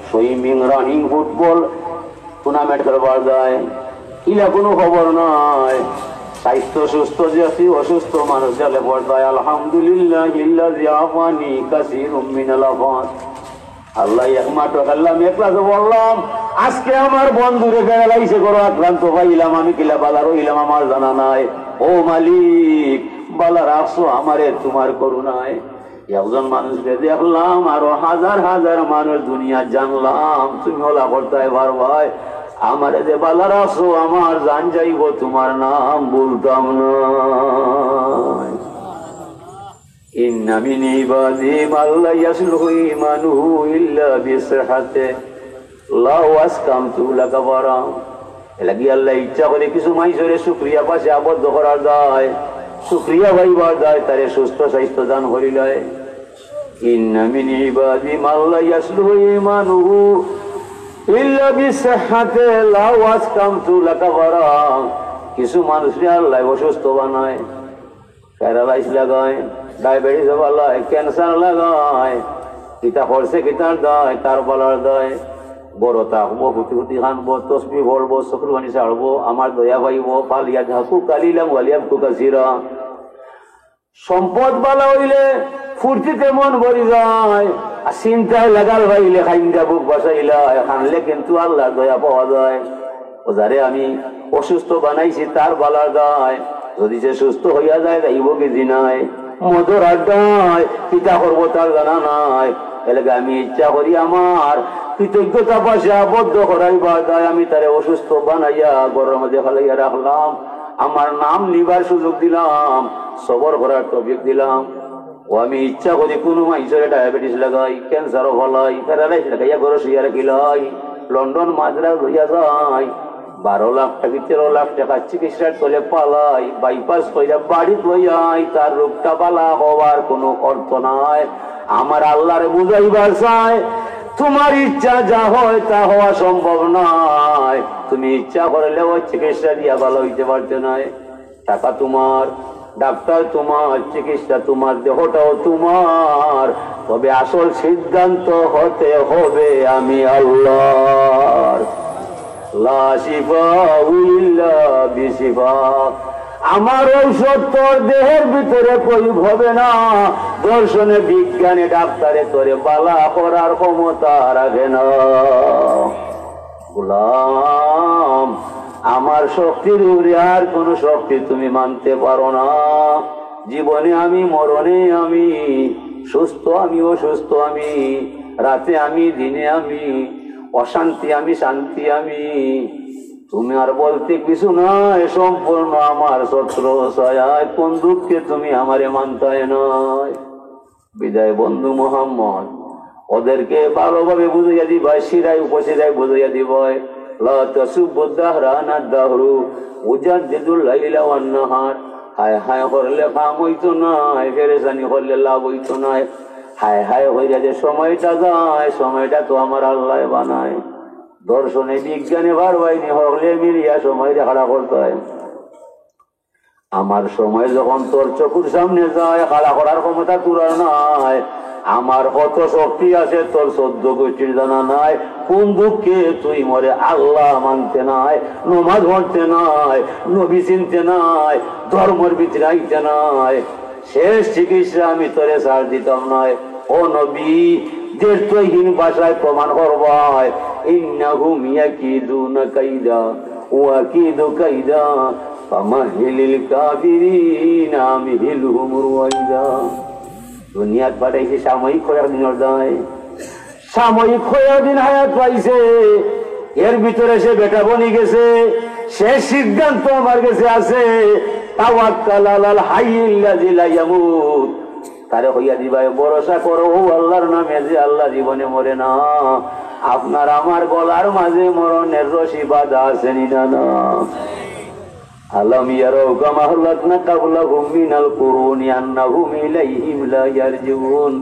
সুইমিং রানিং ফুটবল টুর্নামেন্ট খেলবার দায়, ইলা কোনো খবর নাই। স্বাস্থ্য সুস্থ যে আছি, অসুস্থ মানুষ গেলে পর্দায় আলহামদুলিল্লাহ ইল্লাযী আফানি কাসীরুম মিনাল আফাত। আল্লাহ একমাত্র আল্লাহ আমি একলাসে বললাম আজকে আমার বন্ধুরে গেলাইছে করো আক্রান্ত পাইলাম, আমি কিলা বালা রইলাম আমার জানা নাই। ও মালিক বালা রাখছো আমারে তোমার করুণায়। একজন মানুষকে দেখলাম আরো হাজার হাজার মানুষ দুনিয়া জানলাম, তুমি হলা করতে পারবাই। আমারে যে বালা রাখছো আমার জান যাইব তোমার নাম বলতাম না। ইন্না মিন ইবাদি মান লা ইয়াসলুহু ঈমানুহু ইল্লা বিসিহহাতি লাউ আসকামতু লাকাফারা। এলাকি আল্লাহ ইচ্ছা করে কিছু মাইসরে শুকরিয়া পাশে আবদ্ধ করার দায়। শুকরিয়া ভাইবার যায় তারে সুস্থ স্বাস্থ্য দান করিলয়। ইন্না মিন ইবাদি মান লা ইয়াসলুহু ঈমানুহু ইল্লা বিসিহহাতি লাউ আসকামতু লাকাবারা। কিছু মানুষরে আল্লাহ অসুস্থ বানায়, প্যারালাইজ লাগায়, ডায়াবেটিস বালায়, ক্যান্সার লাগায়, কিতা করছে কিতার দায়, তার বলার দায়। বড় থাকবো, হুতি হুতি খানবো, তসবি ভরবো, চকুরবানি ছাড়বো, আমার দয়া পাইব। পালিয়া ঝাঁকু কালিলাম ওয়ালিয়াম কুকাসিরা। সম্পদ বালা হইলে ফুর্তিতে মন ভরি যায়, আর চিন্তায় লাগাল ভাইলে খাইন্দা বুক বসাইলা খানলে কিন্তু আল্লাহর দয়া পাওয়া যায়। ও যারে আমি অসুস্থ বানাইছি তার বালার দায়, যদি সে সুস্থ হইয়া যায় যাইব কি জিনায় মধুর আড্ডায়, পিতা করবো তার জানা নাই। এলাকা আমি ইচ্ছা করি আমার কৃতজ্ঞতা পাশে আবদ্ধ করাইবার দায় আমি তারে অসুস্থ বানাইয়া ঘরের মধ্যে ফেলাইয়া রাখলাম, আমার নাম নিবার সুযোগ দিলাম, সবর করার তৌফিক দিলাম। ও আমি ইচ্ছা করি কোনো মানুষের ডায়াবেটিস লাগাই, ক্যান্সারও ফলাই, প্যারালাইস লাগাইয়া ঘরে শুইয়া রাখিলাই, লন্ডন মাদ্রাজ হইয়া যায়, 12 লাখ টাকা 13 লাখ টাকা চিকিৎসার তলে পালাই, বাইপাস কইরা বাড়ি লইয়াই, তার রোগটা বালা হওয়ার কোনো অর্থ নাই। আমার আল্লাহরে বুঝাইবার চাই তোমার ইচ্ছা যা হয় তা হওয়া সম্ভব নয়। তুমি ইচ্ছা করলেও চিকিৎসা দিয়া ভালো হইতে পারতে নাই। টাকা তোমার, ডাক্তার তোমার, চিকিৎসা তোমার, দেহটাও তোমার, তবে আসল সিদ্ধান্ত হতে হবে আমি আল্লাহর। লা শিফাউ ইল্লা বিশিফা। আমার ঔষধ তোর দেহের ভিতরে প্রয়োগ হবে না। দর্শনে বিজ্ঞানে ডাক্তারে তোরে বালা করার ক্ষমতা রাখে না। গোলাম, আমার শক্তির উপরে আর কোন শক্তি তুমি মানতে পারো না। জীবনে আমি, মরণে আমি, সুস্থ আমি, অসুস্থ আমি, রাতে আমি, দিনে আমি, অশান্তি আমি, শান্তি আমি। তুমি আর বলতে কিছু নয়, সম্পূর্ণ আমার ছত্র ছায়ায়। কোন দুঃখে তুমি আমারে মানতায় নয়। বিদায় বন্ধু মোহাম্মদ, ওদেরকে ভালোভাবে বুঝাইয়া দিবাই, শিরায় উপশিরায় বুঝাইয়া দিবাই। লা তাসুব্বু দাহরা না দাহরু উজাদ্দিদুল লাইলা ওয়ান নাহার। হায় হায় করলে কাম হইতো নাই, পেরেশানি করলে লাভ হইতো নাই। হায় হায় হইয়া যে সময়টা যায়, সময়টা তো আমার আল্লাহ বানায়। দর্শনে বিজ্ঞানে বারবাইনি হলে মিলিয়া সময় খাড়া করতে হয়। আমার সময় যখন তোর চকুর সামনে যায়, খাড়া করার ক্ষমতা তোর নাই। আমার কত শক্তি আছে তোর 14 গোষ্ঠীর জানা নাই। কোন দুঃখে তুই মরে আল্লাহ মানতে নাই, নমাজ পড়তে নাই, নবী চিনতে নাই, ধর্মের ভিতরে আইতে নাই। শেষ চিকিৎসা আমি তোরে ছাড় দিতাম নয়। ও নবী, দেশহীন ভাষায় প্রমাণ করবাই, ইন্নাহুম ইয়াকিদুনা কাইদা ওয়া আকিদু কাইদা ফামাহিলিল কাফিরিনা আমহিলহুম রুয়াইদা। দুনিয়াত পাঠাইছে সাময়িক কয়েকদিনের দায়, সাময়িক কয়েকদিন হায়াত পাইছে, এর ভিতরে সে বেটা বনি গেছে। শেষ সিদ্ধান্ত আমার কাছে আছে, তাওয়াক্কাল আলাল হাইয়্যিল্লাযী লা ইয়ামুত। তারে হইয়া দিবাই ভরসা করো ও আল্লাহর নামে, যে আল্লাহ জীবনে মরে না। আপনার আমার গলার মাঝে মরণের রশি বাঁধা আছেনি না? আলাম ইয়ারাউ কামা আহলাকনা ক্বাবলাহুম মিনাল কুরুনি আন্নাহুম ইলাইহিম লা ইয়ারজিউন।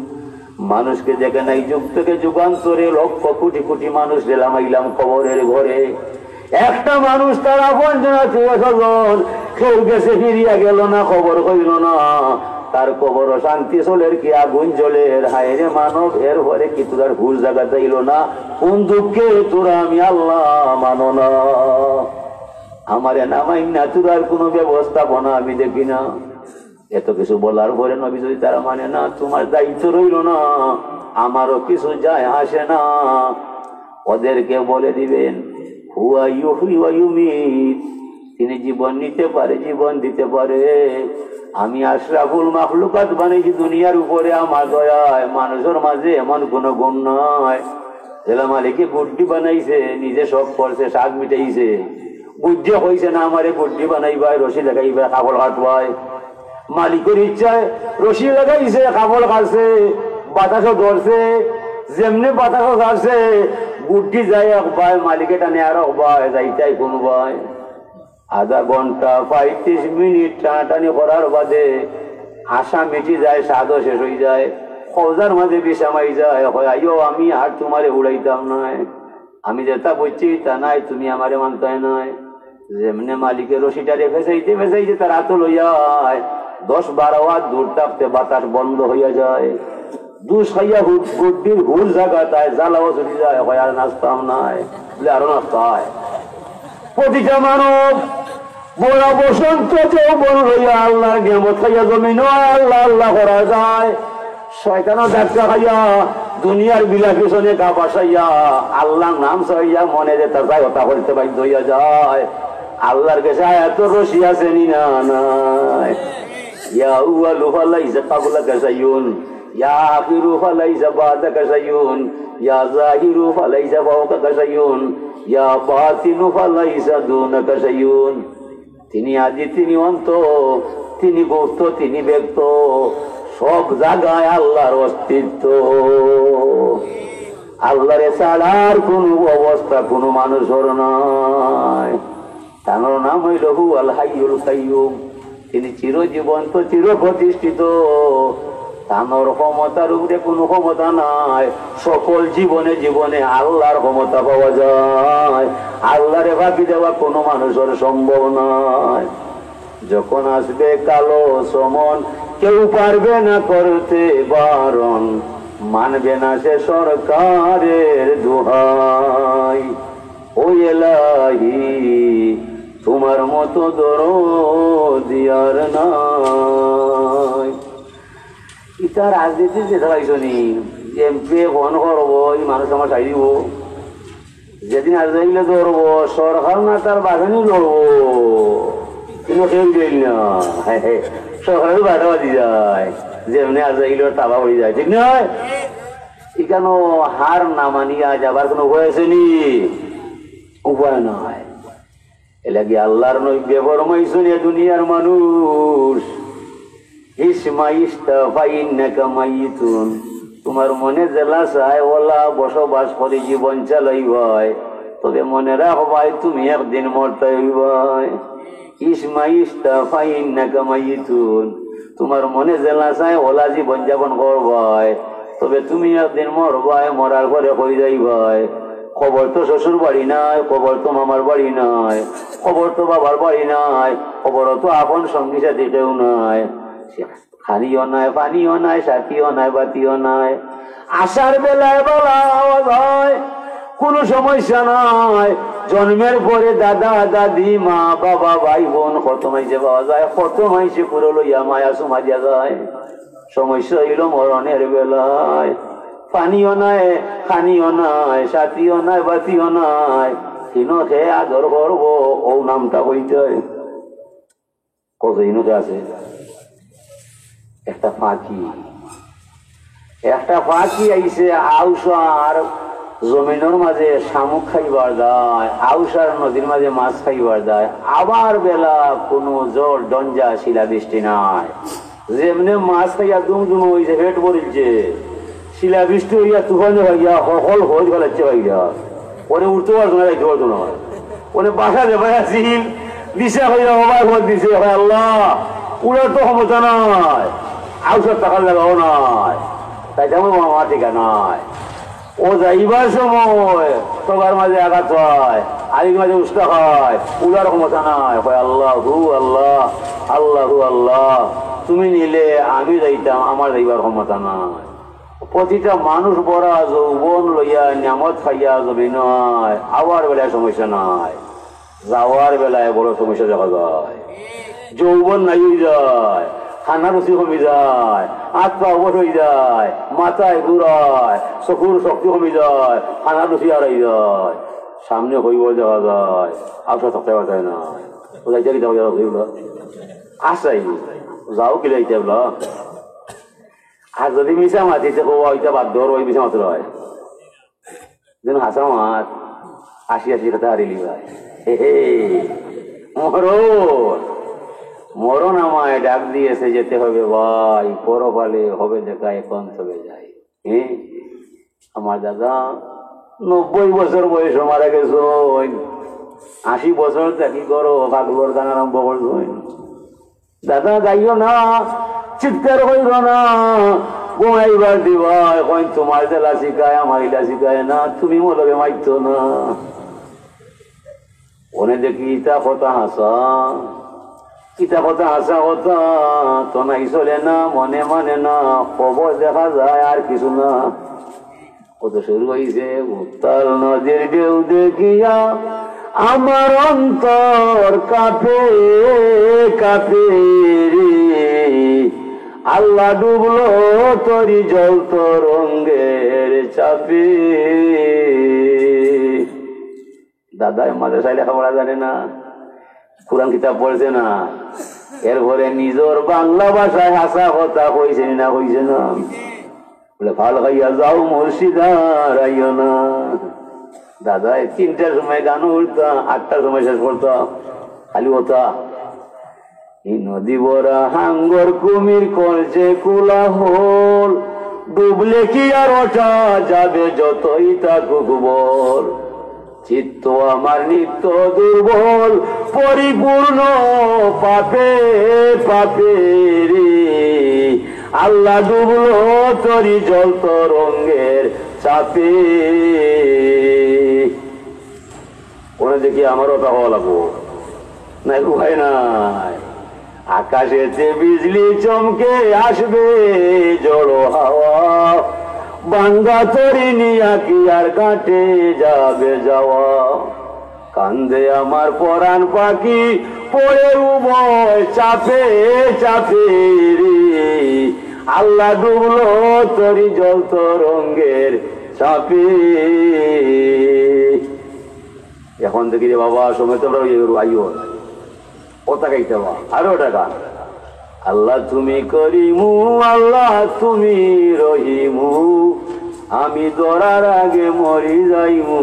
মানুষকে দেখে নাই যুগ থেকে যুগান্তরে লক্ষ কোটি কোটি মানুষ লামাইলাম কবরের ঘরে। একটা মানুষ তার আপনজন আত্মীয়-স্বজন কেউ গেছে, ফিরিয়া গেল না, খবর হইল না। তার কবর শান্তি চলের কি আগুন জ্বলের। হায় রে মানব, এর পরে কি তোর ভুল জায়গা চাইল না? কোন দুঃখে তোরা আমি আল্লাহ মানো না? আমারে নামাই না তোর কোন ব্যবস্থাপনা আমি দেখি না। এত কিছু বলার পরে নবী যদি তারা মানে না, তোমার দায়িত্ব রইল না, আমারও কিছু যায় আসে না। ওদেরকে বলে দিবেন হুয়া ইউহয়ী ওয়া ইউমীত, তিনি জীবন নিতে পারে, জীবন দিতে পারে। আমি আশরাফুল মাখলুকাত বানাইছি দুনিয়ার উপরে আমার দয়ায়। মানুষের মাঝে এমন কোন গুণ নয়। জেলা মালিকে গুড্ডি বানাইছে, নিজে সব করছে, শাক মিটাইছে, বুদ্ধি হয়েছে না আমারে গুড্ডি বানাইবাই, রশি লাগাইবা, কাপড় কাটবাই। মালিকের ইচ্ছায় রশি লাগাইছে, কাপড় কাটছে, বাতাসও ধরছে, যেমনি বাতাসও ছাড়ছে, গুড্ডি যাই একবাই, মালিকে টানে আর একবাই, যাইতাই কোনবাই। আধা ঘন্টা 35 মিনিট টানাটানি করার বাদে আশা মিটি যায়, স্বাদও শেষ হয়ে যায়, ফৌজার মাঝে বিষামাই যায়, আইও আমি আর তোমারে উড়াইতাম নয়, আমি যেটা বলছি তা নাই, তুমি আমারে মানতে নয়। যেমনে মালিকের রশিটারে ফেসাইতে ফেসাইতে তার হাত লইয়া 10-12 হাত দূর থাকতে বাতাস বন্ধ হইয়া যায়, দুষ খাইয়া গুড্ডির হুল জায়গা তাই জ্বালাও চলে যায়, হয় আর নাচতাম নাই, আরো নাচতে হয়। প্রতিটা মানব বড় বসন্ত যৌবন হইয়া আল্লাহর নিয়ামত খাইয়া জমিন আল্লাহ আল্লাহ করা যায়, শয়তানও ধাক্কা খাইয়া দুনিয়ার বিলা পিছনে গা বাসাইয়া আল্লাহর নাম চাইয়া মনে যে তার যায় ওটা করতে বাধ্য হইয়া যায়। আল্লাহর কাছে এত রশি আছে নি না নাই? ইয়া আউয়ালু ফালাইসা ক্বাবলাকা শাইউন, ইয়া আখিরু ফালাইসা বাদাকা শাইউন, ইয়া যাহিরু ফালাইসা ফাওকাকা শাইউন, ইয়া বাতিনু ফালাইসা দুনাকা শাইউন। তিনি আদি, তিনি অন্ত, তিনি গৌস্ত, তিনি ব্যক্ত, সব জায়গায় আল্লাহর অস্তিত্ব। আল্লাহর ছাড়ার কোন অবস্থা কোন মানুষের নাই। তার নাম হইল হু আল হাইয়ুল কাইয়ুম, তিনি চিরজীবন্ত, চির প্রতিষ্ঠিত। তার ক্ষমতার উপরে কোনো ক্ষমতা নাই। সকল জীবনে জীবনে আল্লাহর ক্ষমতা পাওয়া যায়, আল্লাহরে বাকি দেওয়া কোনো মানুষের সম্ভব নয়। যখন আসবে কালো সমন, কেউ পারবে না করতে বারণ, মানবে না সে সরকারের দোহাই। ও এলাহি তোমার মতো দরদি আর নাই। ইটা রাজনীতি যেতে পাইছ নি, এমপি ফোন করবো, এই মানুষ আমার চাই দিব, যেদিন আজরাইলে ধরবো সরকার না তার বাগানই লড়বো, কিন্তু কেউ দিল না, সরকারের বাধা বাজি যায়, যেমনি আজরাইল তাবা পড়ে যায়, ঠিক নয়? এখানে হার না মানিয়া যাবার কোনো উপায় আছে নি? উপায় নয়। এলাকি আল্লাহর নৈবে ফরমাইছেন এ দুনিয়ার মানুষ, তোমার মনে জেলা চায় ওলা বসবাস করে জীবন চালাই ভাই, তবে মনে রাখো ভাই তুমি একদিন মরতে ভাই। তোমার মনে জেলা চায় ওলা জীবন যাপন করবাই, তবে তুমি একদিন মরবাই, মরার পরে করে যাই ভাই। খবর তো শ্বশুর বাড়ি নাই, খবর তো মামার বাড়ি নাই, খবর তো বাবার বাড়ি নাই, খবর তো আপন সঙ্গী সাথী কেউ নাই, খানিও নাই, পানিও নাই, সাথীও নাই, বাতিও নাই। আসার বেলায় বলা আওয়াজ হয়, কোনো সমস্যা নাই। জন্মের পরে দাদা দাদি মা বাবা ভাই বোন কত মাইসে পাওয়া যায়, কত মাইসে পুরো লইয়া মায়া সমা দিয়া যায়। সমস্যা হইল মরণের বেলায়, পানিও নাই, খানিও নাই, সাথীও নাই, বাতিও নাই, ইনকে আদর করবো ও নামটা হইতে কত ইনুকে আছে। একটা পাখি আইসে আউসার জমিনের মাঝে শামুক খাইবার দেয়, আউসার নদীর মাঝে মাছ খাইবার দেয়। আবার বেলা কোনো জল ডঞ্জা শিলা বৃষ্টি নাই, যেমনি মাছ খাইয়া দুম দুম হইছে, পেট ভরিছে, শিলা বৃষ্টি হইয়া তুফানে হইয়া সকল হয়ে ফেলাচ্ছে হইয়া, ওরে উঠতে পারতো না, যাইতে পারতো না, ওরে বাসা দেবাই আসিল, দিশা হইয়া সবাই ভোট দিছে, আল্লাহ উড়ার তো ক্ষমতা নাই, আউসার টাকার লাগাও নাই, তাই তেমন আমার টিকা নাই। ও যাইবার সময় সবার মাঝে আঘাত হয়, আলির মাঝে উষ্টা হয়, উড়ার ক্ষমতা নাই। আল্লাহ হু আল্লাহ, আল্লাহ হু আল্লাহ, তুমি নিলে আমি যাইতাম, আমার যাইবার ক্ষমতা নাই। প্রতিটা মানুষ বড় যৌবন লইয়া নিয়ামত খাইয়া যাবি নয়, আবার বেলায় সমস্যা নাই, যাওয়ার বেলায় বড় সমস্যা দেখা যায়। যৌবন নাই হয়ে যায়, খানা রুচি কমি যায়, আত্মা অবশ হয়ে যায়, মাথায় ঘুরায়, চকুর শক্তি কমি যায়, খানা রুচি হারাই যায়, সামনে হইব যাওয়া যায়, আশা থাকতে পারা যায় না। যাইতে কি যাওয়া যাওয়া আসাই যাও কি যাইতে বলা। আর যদি মিশা মাতিছে ওইটা বাদ ধর, ওই মিশা মাত্র হয় যেন হাসা মাত 80 কথা হারিলি ভাই। মরণ আমায় ডাক দিয়েছে, যেতে হবে ভাই, পরকালে হবে দেখা, এখন তবে যাই। আমার দাদা 90 বছর বয়স মারা গেছে, 80 বছর থাকি করো পাগলর গান আরম্ভ করছো দাদা গাইও না চিৎকার হইল না ঘুমাইবার দিবা এখন তোমার জেলা শিখায় আমার ইলা শিখায় না তুমি মোলকে মাইত না ওনে দেখি ইটা কথা হাসা ইটা কথা হাসা কথা তো নাই চলে না মনে মানে না খবর দেখা যায় আর কিছু না কত শুরু হয়েছে উত্তাল নদীর ঢেউ দেখিয়া আমার অন্তর কাঁপে কাঁপে রে আল্লাহ ডুবলো তরি জল তরঙ্গের চাপে দাদা মাদ্রাসায় লেখাপড়া জানে না কোরআন কিতাব পড়ছে না এরপরে নিজের বাংলা ভাষায় হাসা কথা কইছে না কইছে না বলে ভাল খাইয়া যাও মুর্শিদার আইও না দাদা 3টার সময় গান উঠতাম 8টার সময় শেষ করতাম খালি হতা এই নদী বরা হাঙ্গর কুমির করছে কোলাহল ডুবলে কি আর ওঠা যাবে যতই থাকুক বল চিত্ত আমার নিত্য দুর্বল পরিপূর্ণ পাপে পাপে রে আল্লাহ ডুবলো তরি জল তরঙ্গের চাপে ওরা দেখি আমারও তা হওয়া লাগবো না উপায় নাই আকাশেতে বিজলি চমকে আসবে জড়ো হাওয়া বাঙ্গা তরি নিয়া কি আর কাটে যাবে যাওয়া কান্দে আমার পরাণ পাখি পড়ে উভয় চাপে চাপে রে আল্লাহ ডুবলো তরি জল তরঙ্গের চাপে এখন দেখি রে বাবা সময় তোমরা আইও ওটা গাইতে বা আরো টাকা আল্লাহ তুমি করিমু আল্লাহ তুমি রহিমু আমি দরার আগে মরি যাইমু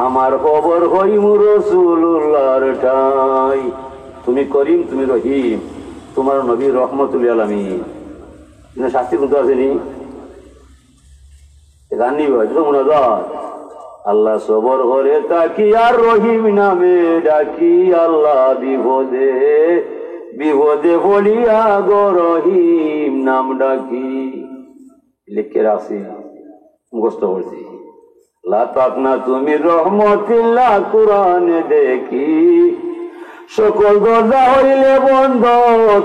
আমার খবর হইমু রাসূলুল্লাহর ঠাই তুমি করিম তুমি রহিম তোমার নবী রহমতুল আলামিন শাস্তি কিন্তু আসেনি গান নিবে মুনাজাত আল্লাহ সবর করে তাকি আর রহিম নামে ডাকি আল্লাহ বিপদে বিপদে বলিয়া গো রহিম নাম ডাকি লিখে রাখছি মুখস্থ করছি লা তাকনা তুমি রহমতিল্লাহ কোরআনে দেখি সকল দরজা হইলে বন্ধ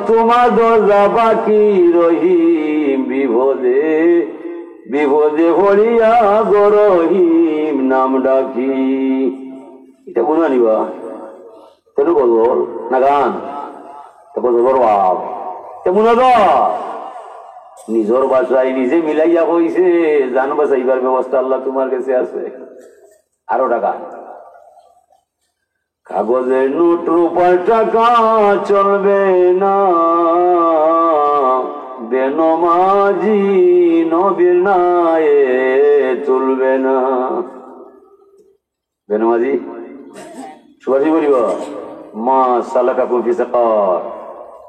তোমার দরজা বাকি রহিম বিপদে বিপদে ভরিয়া গো রহিম নাম ডাকি এটা বুঝা নিবা কেন গজল না গান গজলর ভাব তেমন নিজের বাসায় নিজে মিলাইয়া কইছে জান বাঁচাইবার ব্যবস্থা আল্লাহ তোমার কাছে আছে আরো টাকা কাগজের নোট রূপার টাকা চলবে না বেনমাজি নবীর নায়ে চলবে না বেনমাজি সুভাষী বলিব মা সালাকা কুন ফি সাকার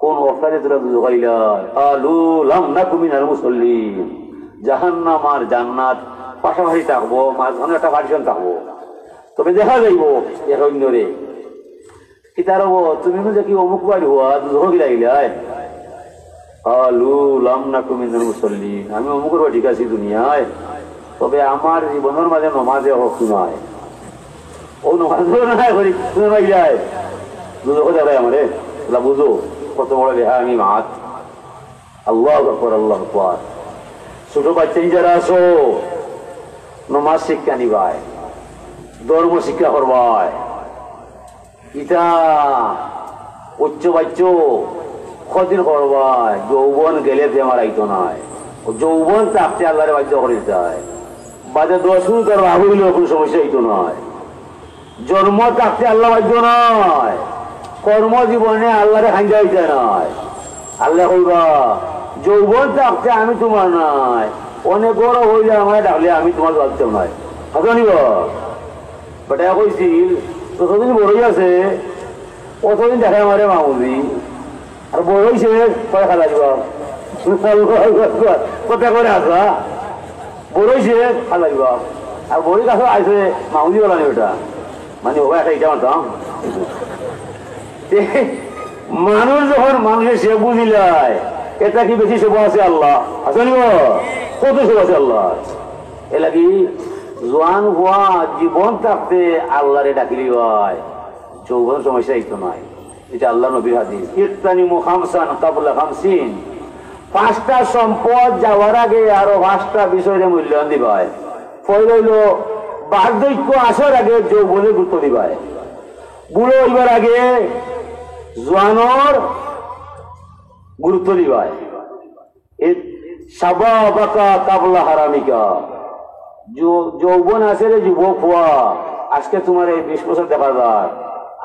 কোন অপরাধে তোরা জোগাইলা আলু লাম নাকু মিনাল মুসাল্লিন জাহান্নাম আর জান্নাত পাশাপাশি থাকবো মাঝখানে একটা পার্টিশন থাকবো তবে দেখা যাইব এক অন্যরে কি তার তুমি দেখি অমুক বাড়ি হওয়া দুধ লাগিলাই আলু লাম নাকু মিনাল মুসাল্লিন আমি অমুকের ঠিক আছি দুনিয়ায় তবে আমার জীবনের মাঝে নমাজে হক নয় ও নমাজও নাই করি তুমি মাইলাই দুধ দেখাই আমারে বুঝো কত বড় রেহা আমি মাত আল্লাহ আকবার আল্লাহ আকবার ছোট বাচ্চা যারা আসো নমাজ শিক্ষা নিবাই ধর্ম শিক্ষা করবাই ইটা উচ্চ বাচ্চ কদিন করবাই যৌবন গেলে বেমার আইতো নাই যৌবন চাপতে আল্লাহরে বাধ্য করে যায় বাজে 10 মিনিট আর আগুলে কোনো সমস্যা হইতো নয় জন্ম চাপতে আল্লাহ বাধ্য নয় কর্মজীবনে আল্লাহরে খাইতে হইতে নয় আল্লাহ কইবা যৌবন চাপতে আমি তোমার নাই অনেক বড় হইলে আমার ডাকলে আমি তোমার বাচ্চা নয় কথা নিব বেটা কইছিল ততদিন বড়ই আছে অতদিন দেখা আমারে মামুদি আর বড় হয়েছে কয় খালা দিব কথা করে আসা বড় হয়েছে খালা দিব আর বড়ি কাছে আইসে মামুদি বলা নি ওটা মানে ও একটা এটা মানতাম মানুষ যখন মানুষের সে বুঝিলায় এটা কি বেশি সেবা আছে আল্লাহ আছে কত সেবা আছে আল্লাহ এ লাগি জোয়ান হওয়া জীবন থাকতে আল্লাহরে ডাকিলি হয় যৌবন সমস্যা এই তো নয় এটা আল্লাহ নবীর হাদিস ইত্তানি মুখামসান কাবলা খামসিন 5টা সম্পদ যাওয়ার আগে আরো 5টা বিষয়ের মূল্যায়ন দিবায় ফল হইল বার্ধক্য আসার আগে যৌবনে গুরুত্ব দিবায় বুড়ো হইবার আগে জোয়ানোর গুরুত্ব দিবায় সাবাবাকা কাবলা হারামিকা যৌবন আছে রে যুবক হওয়া আজকে তোমার এই 20 বছর দেখা যায়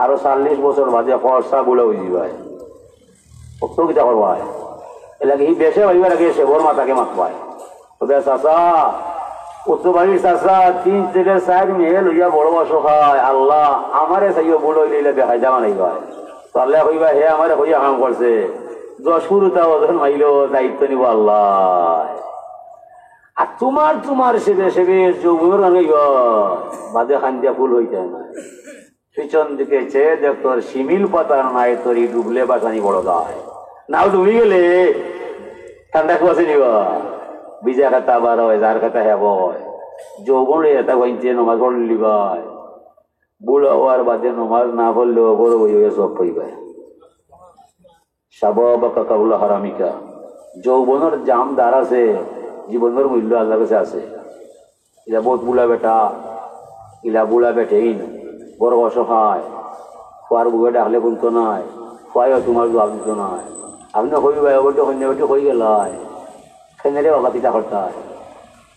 আরো 40 বছর বাদে ফর্সা গুলো হয়ে যাবে কত কিতা করবায় এলাকে এই বেশে হইবার আগে সে ওর মাথাকে মাখবায় ওদের চাষা উত্তর বাড়ির চাষা 3 থেকে 4 মেয়ে লইয়া বড় অসহায় আল্লাহ আমারে চাইও বুড়ো হইলে বেহাই যাওয়া নাই ভাই তাহলে হইবা হে আমারে হইয়া কাম করছে 10 পুরুতা ওজন মাইল দায়িত্ব নিব আল্লাহ আর তোমার সেবে সেবে যৌবনের বাদে খান্দিয়া ফুল হয়ে যায় না পিছন দিকে চেয়ে দেখ তোর শিমিল পাতার নাই তোর ডুবলে বাসানি বড় গায় নাও ডুবি গেলে ঠান্ডা কুয়াশে নিবা বিজা খাতা বার হয় যার খাতা হ্যাব হয় যৌবন এটা কইতে নমাজ পড়লি ভাই বুড়ো হওয়ার বাদে নমাজ না পড়লেও বড় হইয়া সব পইবায় সাবাবাকা কাবলা হারামিকা যৌবনের জাম দ্বার আছে জীবনের মূল্য আল্লাহর কাছে আছে ইলা বহুত বুড়া বেটা ইলা বুড়া বেটেই বড় অসহায় খোয়ার বুকে ডাকলে বলতো নাই খোয়াইও তোমার জবাব দিত নাই আপনি হইবা বলতে কন্যা বেটি হয়ে গেলাই সেখানে বাবা পিতা করতায়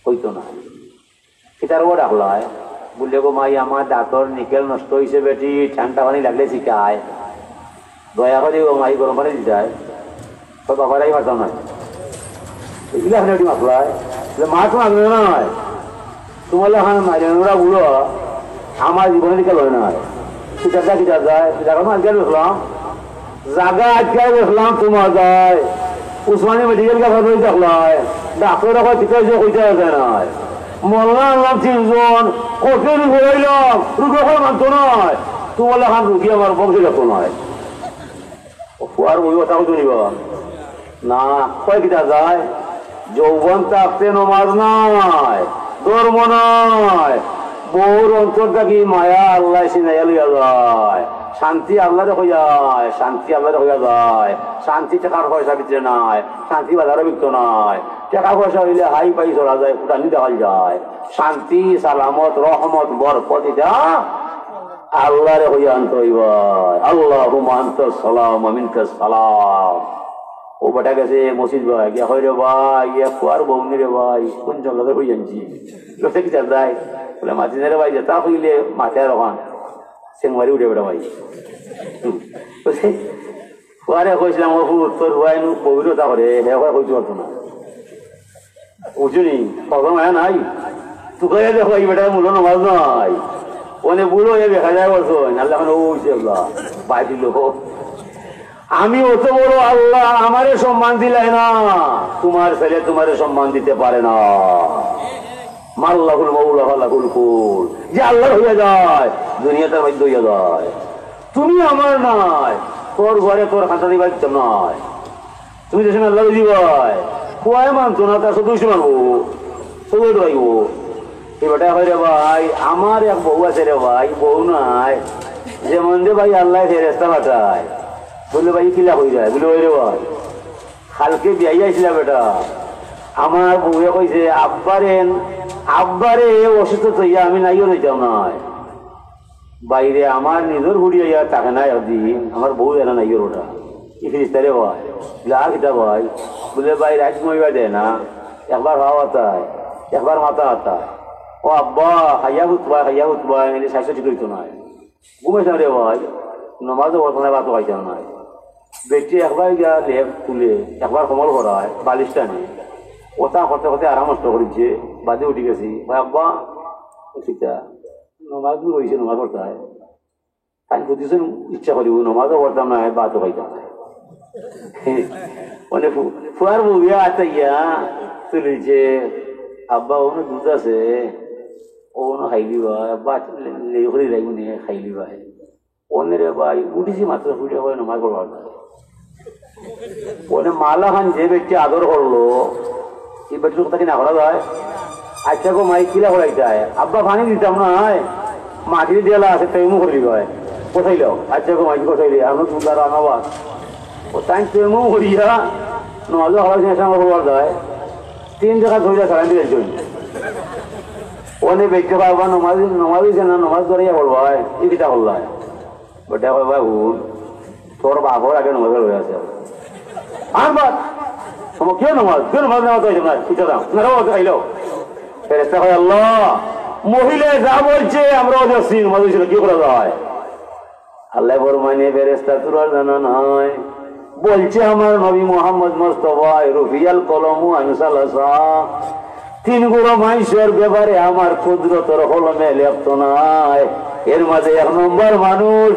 হইতো না পিতারও ডাকলায় বললে গো মাই আমার দাঁতর নিকেল নষ্ট হয়েছে বেটি ঠান্ডা পানি লাগলে শিখায় দয়া করে ও মাই গরম পানি দিতায় তো বাবারাই মারতাম না এগুলো আপনি ওটি মাখলায় মাছ মাখলে নয় তোমার এখন মাইরা বুড়ো আমার জীবনে দিকে লয় নয় কিতাবটা কিতাব যায় কিতাব আজকে দেখলাম জায়গা আজকে দেখলাম তোমার যায় উসমানী মেডিকেল কাছে দেখলায় ডাক্তার এখন কিতাব কইতে যায় নয় মল্লা আনলাম 3 জন কঠোর ঘুরাইলাম রুগী এখন মানতো নয় তোমার এখন রুগী আমার বংশে দেখো নয় আর ওই কথাও তো নিবা না কয় কিতা যায় যৌবন থাকতে নমাজ নয় ধর্ম নয় বহুর অন্তর থাকি মায়া আল্লাহ সিনাইয়া লইয়া যায় শান্তি আল্লাহরে হইয়া যায় শান্তি আল্লাহরে হইয়া যায় শান্তি টাকার পয়সা ভিতরে নাই শান্তি বাজারে বিকত নাই টাকা পয়সা হইলে হাই পাই চলা যায় ফুটানি দেখা যায় শান্তি সালামত রহমত বরকত এটা আল্লাহরে হইয়া আনতে হইবা আল্লাহুম্মা আনতাস সালাম ওয়া মিনকাস সালাম ও বেটা গেছে মসজিদ ভাই গিয়া হয় রে ভাই ইয়া কুয়ার বউনি রে ভাই কোন জঙ্গলে হয়ে যাচ্ছি লোকে কি যায় বলে মাঝে রে ভাই যেটা হইলে মাথায় রহান সেংমারি উঠে বেটা ভাই কুয়ারে কইছিলাম ও তোর ভাই নু পবিত্রতা করে হে ভাই কইতে পারতো না বুঝুনি কখন হয় নাই তুকে দেখো এই বেটা মূল্য নামাজ নাই ওনে বুড়ো হয়ে দেখা যায় বলছো আল্লাহ ও পাই দিল আমি অত বড় আল্লাহ আমারে সম্মান দিলাই না তোমার ছেলে তোমারে সম্মান দিতে পারে না মাল্লাহুল মাওলা লাহুল কুল যে আল্লাহ হইয়া যায় দুনিয়াতে বাধ্য হইয়া যায় তুমি আমার নাই তোর ঘরে তোর খাতা দিবার ইচ্ছা নয় তুমি যে আল্লাহ দিবাই কুয়ায় মানতো না তার শুধু মানবো শুধু পাইব এবারটা হয় রে ভাই আমার এক বউ আছে রে ভাই বউ নাই যেমন যে ভাই আল্লাহ ফেরেস্তা পাঠায় বললে ভাই কিলা হয়ে যায় বলে ওই রে ভাই কালকে বিয়াই যাইছিল বেটা আমার বউয়ে কইছে আব্বারে অসুস্থ তৈয়া আমি নাইও রইতাম নাই বাইরে আমার নিজের ঘুরিয়ে যাওয়ার থাকে নাই একদিন আমার বউ এনা নাইও ওটা কি ফিরিস্তারে ভাই বলে আর কিতা ভাই বলে ভাই রাইট মইবা দেয় না একবার হাওয়া তাই একবার মাথা হাতায় ও আব্বা খাইয়া হুতবাই এনে স্বাস্থ্য ঠিক হইতো নাই ঘুমাইতাম রে ভাই নমাজও বর্তমানে ভাত খাইতাম নাই বেটি একবার গিয়া লেপ তুলে একবার কোমল করায় বালিশটা নেই ওটা করতে করতে আরাম নষ্ট করেছে বাদে উঠে গেছি ভাই আব্বা সেটা নমাজ রয়েছে নমাজ পড়তে হয় তাই বুঝেছেন ইচ্ছা করিব নমাজও পড়তাম না ভাতও খাইতাম না মানে ফুয়ার বউয়া আচ্ছা ইয়া তুলেছে আব্বা ওখানে দুধ আছে ও খাইলি ভাই বাড়ি লাগবে নিয়ে খাইলি ভাই ওনের ভাই উঠেছি মাত্র ফুটে হয় নমাজ পড়বার ওনে মালা খান যে ব্যক্তি আদর করলো এই ব্যক্তির কথা কি না করা যায় আচ্ছা গো মাই কিলা করাই যায় আব্বা পানি দিতাম না মাটি দিয়ালা আছে তেমু করিলি ভাই কোথাইল আচ্ছা গো মাইকি কোথাইলি আমরা তুমি তার আনাবাদ ও তাই তেমু করিয়া নমাজ করবার যায় 3 জায়গা ধরে সারাই দিয়ে জন্য ওনে ব্যক্তি পারবা নমাজ দিছে না নমাজ ধরিয়া করবো ভাই এই কিতা করলাই ওটা ভাই ভুল তোর বাপর আগে নমাজ হয়ে আছে আর বাদ কেউ নমাজ নেওয়া তো না কিতা দাম না খাইল ফেরেশতা হয় আল্লাহ মহিলা যা বলছে আমরা ওদের সিন নমাজ হয়েছিল কি করা যায় আল্লাহ বরমানে ফেরেশতা তোর জানা নয় বলছে আমার নবী মোহাম্মদ মুস্তাফা রফিয়াল কলমু আনসালাসা 3 গুণ মানুষের ব্যাপারে আমার কুদরতর কলমে লেপ্ত নাই এর মাঝে 1 নম্বর মানুষ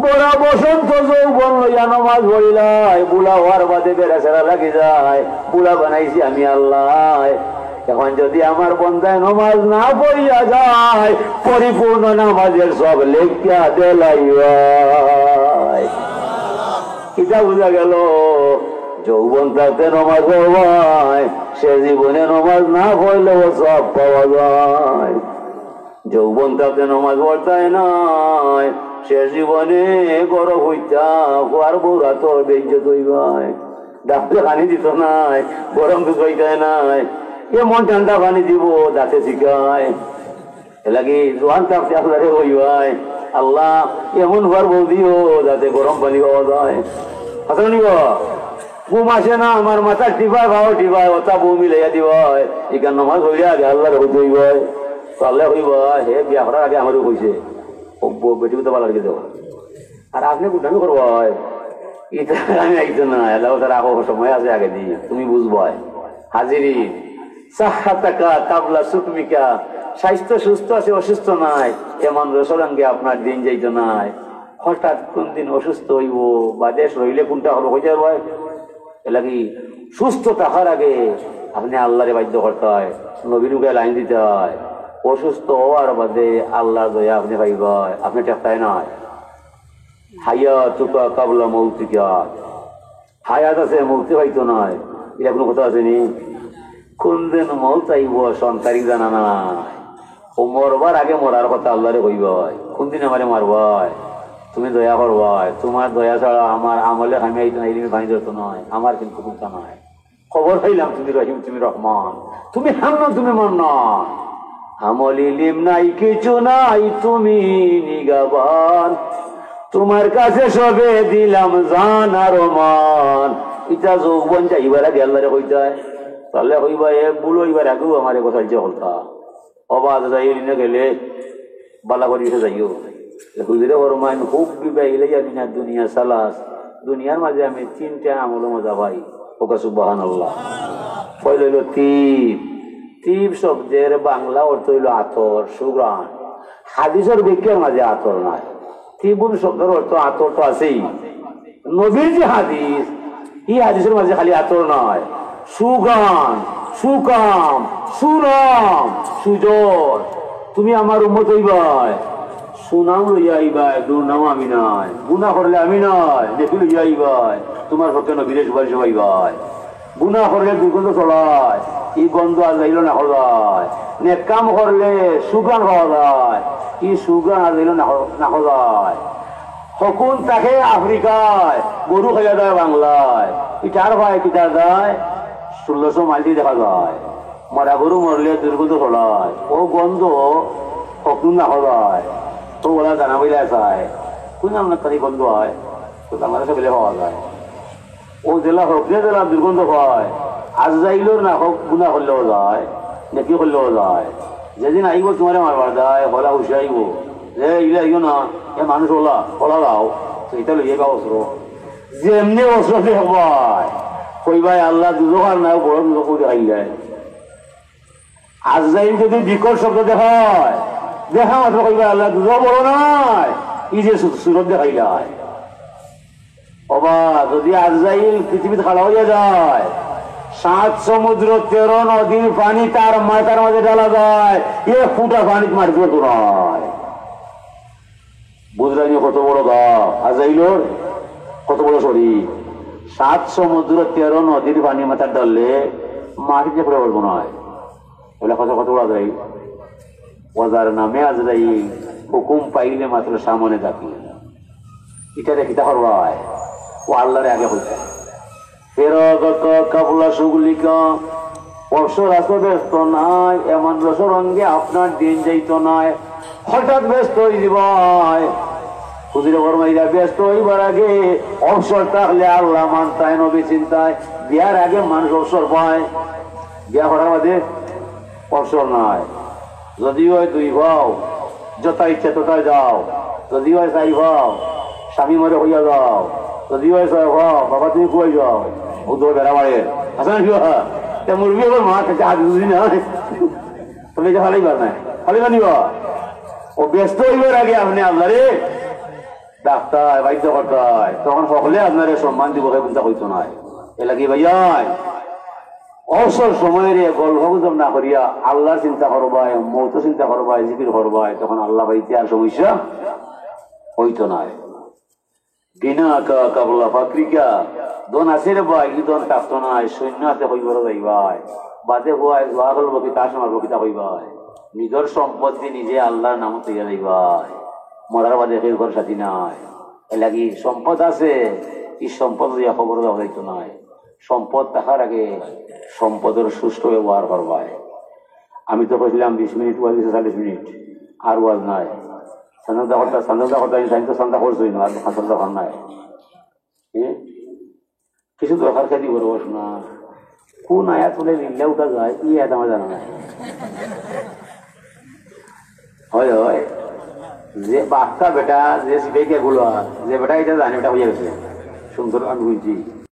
বড় বসন্ত যৌবন লইয়া নমাজ পড়িলাই বুড়া হওয়ার বাদে বেড়া সেরা লাগি যায় বুড়া বানাইছি আমি আল্লাহ এখন যদি আমার বন্ধায় নমাজ না পড়িয়া যায় পরিপূর্ণ নামাজের সব লেখিয়া দেলাই এটা বুঝা গেল যৌবন থাকতে নমাজ পড়বায় সে জীবনে নমাজ না পড়লেও সব পাওয়া যায় যৌবন থাকতে নমাজ পড়তায় নয় সে জীবনে গরম হইতা আর বৌরা তোর বেজ্জত হইবাই ডাক্তার পানি দিত নাই গরম দুধ হইতায় নাই এমন ঠান্ডা পানি দিব দাঁতে শিখায় এলাকি জোয়ান থাকতে আপনারে হইবাই আল্লাহ এমন ঘর বউ দিও যাতে গরম পানি পাওয়া যায় আসলে নিব ঘুম আসে না আমার মাথা টিপায় ভাও টিপায় ওটা বউ মিলাইয়া দিবাই এখান নমাজ হইয়া আগে আল্লাহর হইতে হইবাই আল্লাহ হইবা হে বিয়া করার আগে আমারও কইছে বেটি তো ভালো দেব আর আপনি গুটামি করবো এটা আমি আইতো না এলাও তার আগে সময় আছে আগে দিই তুমি বুঝবাই হাজিরি সাহাতাকা কাবলা সুকমিকা স্বাস্থ্য সুস্থ আছে অসুস্থ নাই এমন রসরাঙ্গে আপনার দিন যাইতো নাই হঠাৎ কোন দিন অসুস্থ হইব বা দেশ রইলে কোনটা হলো হয়ে যাবে এলাকি সুস্থ থাকার আগে আপনি আল্লাহরে বাধ্য করতে হয় নবীনুকে লাইন দিতে হয় অসুস্থ হওয়ার বাদে আল্লাহর দয়া আপনি পাইবাই আপনি টেকতায় নয় হায়াতুকা কাবলা মৌতিকা হায়াত আছে মৌতি পাইতো নয় এটা কোনো কথা আসেনি কোন দিন মৌত আইব সন্তারিক জানা নাই ও মরবার আগে মরার কথা আল্লাহরে কইবাই কোন দিন আমারে মারবাই তুমি দয়া করবাই তোমার দয়া ছাড়া আমার আমলে আমি আইতো না ইলিমে পানি ধরতো নয় আমার কিন্তু কোনটা নয় খবর পাইলাম তুমি রহিম তুমি রহমান তুমি হান্নান তুমি মান্নান আমল ইলিম নাই কিছু নাই তুমি নিগাবান তোমার কাছে সবে দিলাম জান আর মান ইটা যৌবন যাইবার আগে আল্লাহরে কইতায় তাহলে কইবা এ বুলো এবার আগেও আমার কথা হলতা অবাধ যাই না গেলে বালা করি যাইও হুজুরে ফরমান খুব বিবাহিলে আমি না দুনিয়া সালাস দুনিয়ার মাঝে আমি 3টা আমল মজা পাই ওকে সুবহানাল্লাহ কইল হইল তিব শব্দের বাংলা অর্থ হইল আতর সুগ্রাণ হাদিসের ব্যাখ্যার মাঝে আতর নাই তিবুল শব্দের অর্থ আতর তো আছেই নবীর যে হাদিস এই হাদিসের মাঝে খালি আতর নয় সুগান সুকাম সুনাম সুজর তুমি আমার উম্মত হইবাই সুনাম লইয়া আইবাই দুর্নাম আমি নাই গুনাহ করলে আমি নাই দেখি লইয়া আইবাই তোমার পক্ষে নবীর সুপারিশ হইবাই গুনাহ করলে দুর্গন্ধ চলায় এই গন্ধ আর যাইল না হলায় নেক কাম করলে সুগান পাওয়া যায় এই সুগান আর যাইল না হলায় হকুন তাকে আফ্রিকায় গরু খাইয়া দেয় বাংলায় ইটার ভাই কিটার দেয় 1600 মাইল দেখা যায় মরা গরু মরলে দুর্গন্ধ চলায় ও গন্ধ হকুন না হলায় তো ওরা জানা বইলে চায় কোন আপনার তারিখ গন্ধ হয় তো আমার সব পাওয়া যায় ও জেলা হোক যে জেলা দুর্গন্ধ হয় আজ যাইলেও না হোক গুণা করলেও যায় নাকি করলেও যায় যেদিন আইব তোমারে মারবার যায় হলা হুসে আইব যে ইলে আইব না এ মানুষ ওলা দাও সেইটা লইয়ে বা অস্ত্র যেমনি অস্ত্র দেখবাই কইবাই আল্লাহ দুজোকার নাই বড় দুজোক দেখাই যায় আজ যাই যদি বিকট শব্দ দেখায় দেখা মাত্র কইবাই আল্লাহ দুজো বড় নাই ই যে সুরত দেখাই যায় অবা যদি আজরাইল পৃথিবীতে খাড়া হইয়া যায় 7 সমুদ্র 13 নদীর পানি তার মাথার মাঝে ঢালা যায়, এ ফুটা পানি মারবে তো নয়। বুঝলেন কত বড় গাছ আজাইলোর, কত বড় শরীর। 7 সমুদ্র 13 নদীর পানি মাথার ডাললে মাটিতে পড়ে বলবো নয়। এগুলা কত কত বড় আজরাই, ওয়াজার নামে আজরাই হুকুম পাইলে মাত্র সামনে থাকি। এটা দেখিতে হরবায় ও আল্লাহরে আগে হইতে কাবলা সুগুলিকা অবসর আসো, ব্যস্ত নাই এমন রসরঙ্গে আপনার দিন যাইত নাই, হঠাৎ ব্যস্ত হয়ে দিব। হুজুরে বর্মাইরা ব্যস্ত হইবার আগে অবসর থাকলে আল্লাহ মানতায়, নবী চিন্তায়। বিয়ার আগে মানুষ অবসর পায়, বিয়া করার মাঝে অবসর নাই। যদি হয় 2 ভাও, যথা ইচ্ছা তথায় যাও। যদি হয় 4 ভাও, স্বামী মরে হইয়া যাও। যদি হয় 6 ভাও, বাবা তুমি কুয়াই যাও। ও তো বেড়া মারে আসেন কি মুরগি আবার মা কাছে হাত বুঝি না, তুমি এটা ফালাইবার নাই, ফালিবা নিবা। ও ব্যস্ত হইবার আগে আপনি আপনারে ডাক্তার বাধ্য করতে হয়, তখন সকলে আপনার সম্মান দিব চিন্তা হইতো নাই। এ লাগি ভাইয়াই অবসর সময়ের গল্প গুজব না করিয়া আল্লাহর চিন্তা করবাই, মৌত চিন্তা করবাই, জিকির করবাই, তখন আল্লাহ ভাইতে আর সমস্যা হইতো নাই। বিনা কাবলা ফাকরিকা দন আছে রে ভাই, ই দন থাকতো নাই। সৈন্য হাতে হইবার যাইবাই, বাদে হওয়াই দোয়া করবো কি তার সময় বকিতা হইবাই। নিজের সম্পত্তি নিজে আল্লাহর নাম তৈরি যাইবাই, মরার বাদে কেউ ঘর সাথী নাই। এ লাগি সম্পদ আছে, এই সম্পদ দিয়া খবর দেওয়া যাইতো নাই। সম্পদ থাকার আগে সম্পদের সুষ্ঠু ব্যবহার করবাই। আমি তো কইছিলাম 20 মিনিট, ওয়াজ 40 মিনিট, আর ওয়াজ নাই। সন্ধ্যা করছোই না, আর সন্ধ্যা ঘর নাই। কিছু দরকার খাদি করবো শোনা, কোন আয়াত বলে লিল্লা উঠা যায়, কি আয়াত আমার জানা নাই। হয় হয় যে বাচ্চা বেটা যে সিপাইকে গুলো, যে বেটা এটা জানে, বেটা হয়ে গেছে সুন্দর আমি বুঝছি।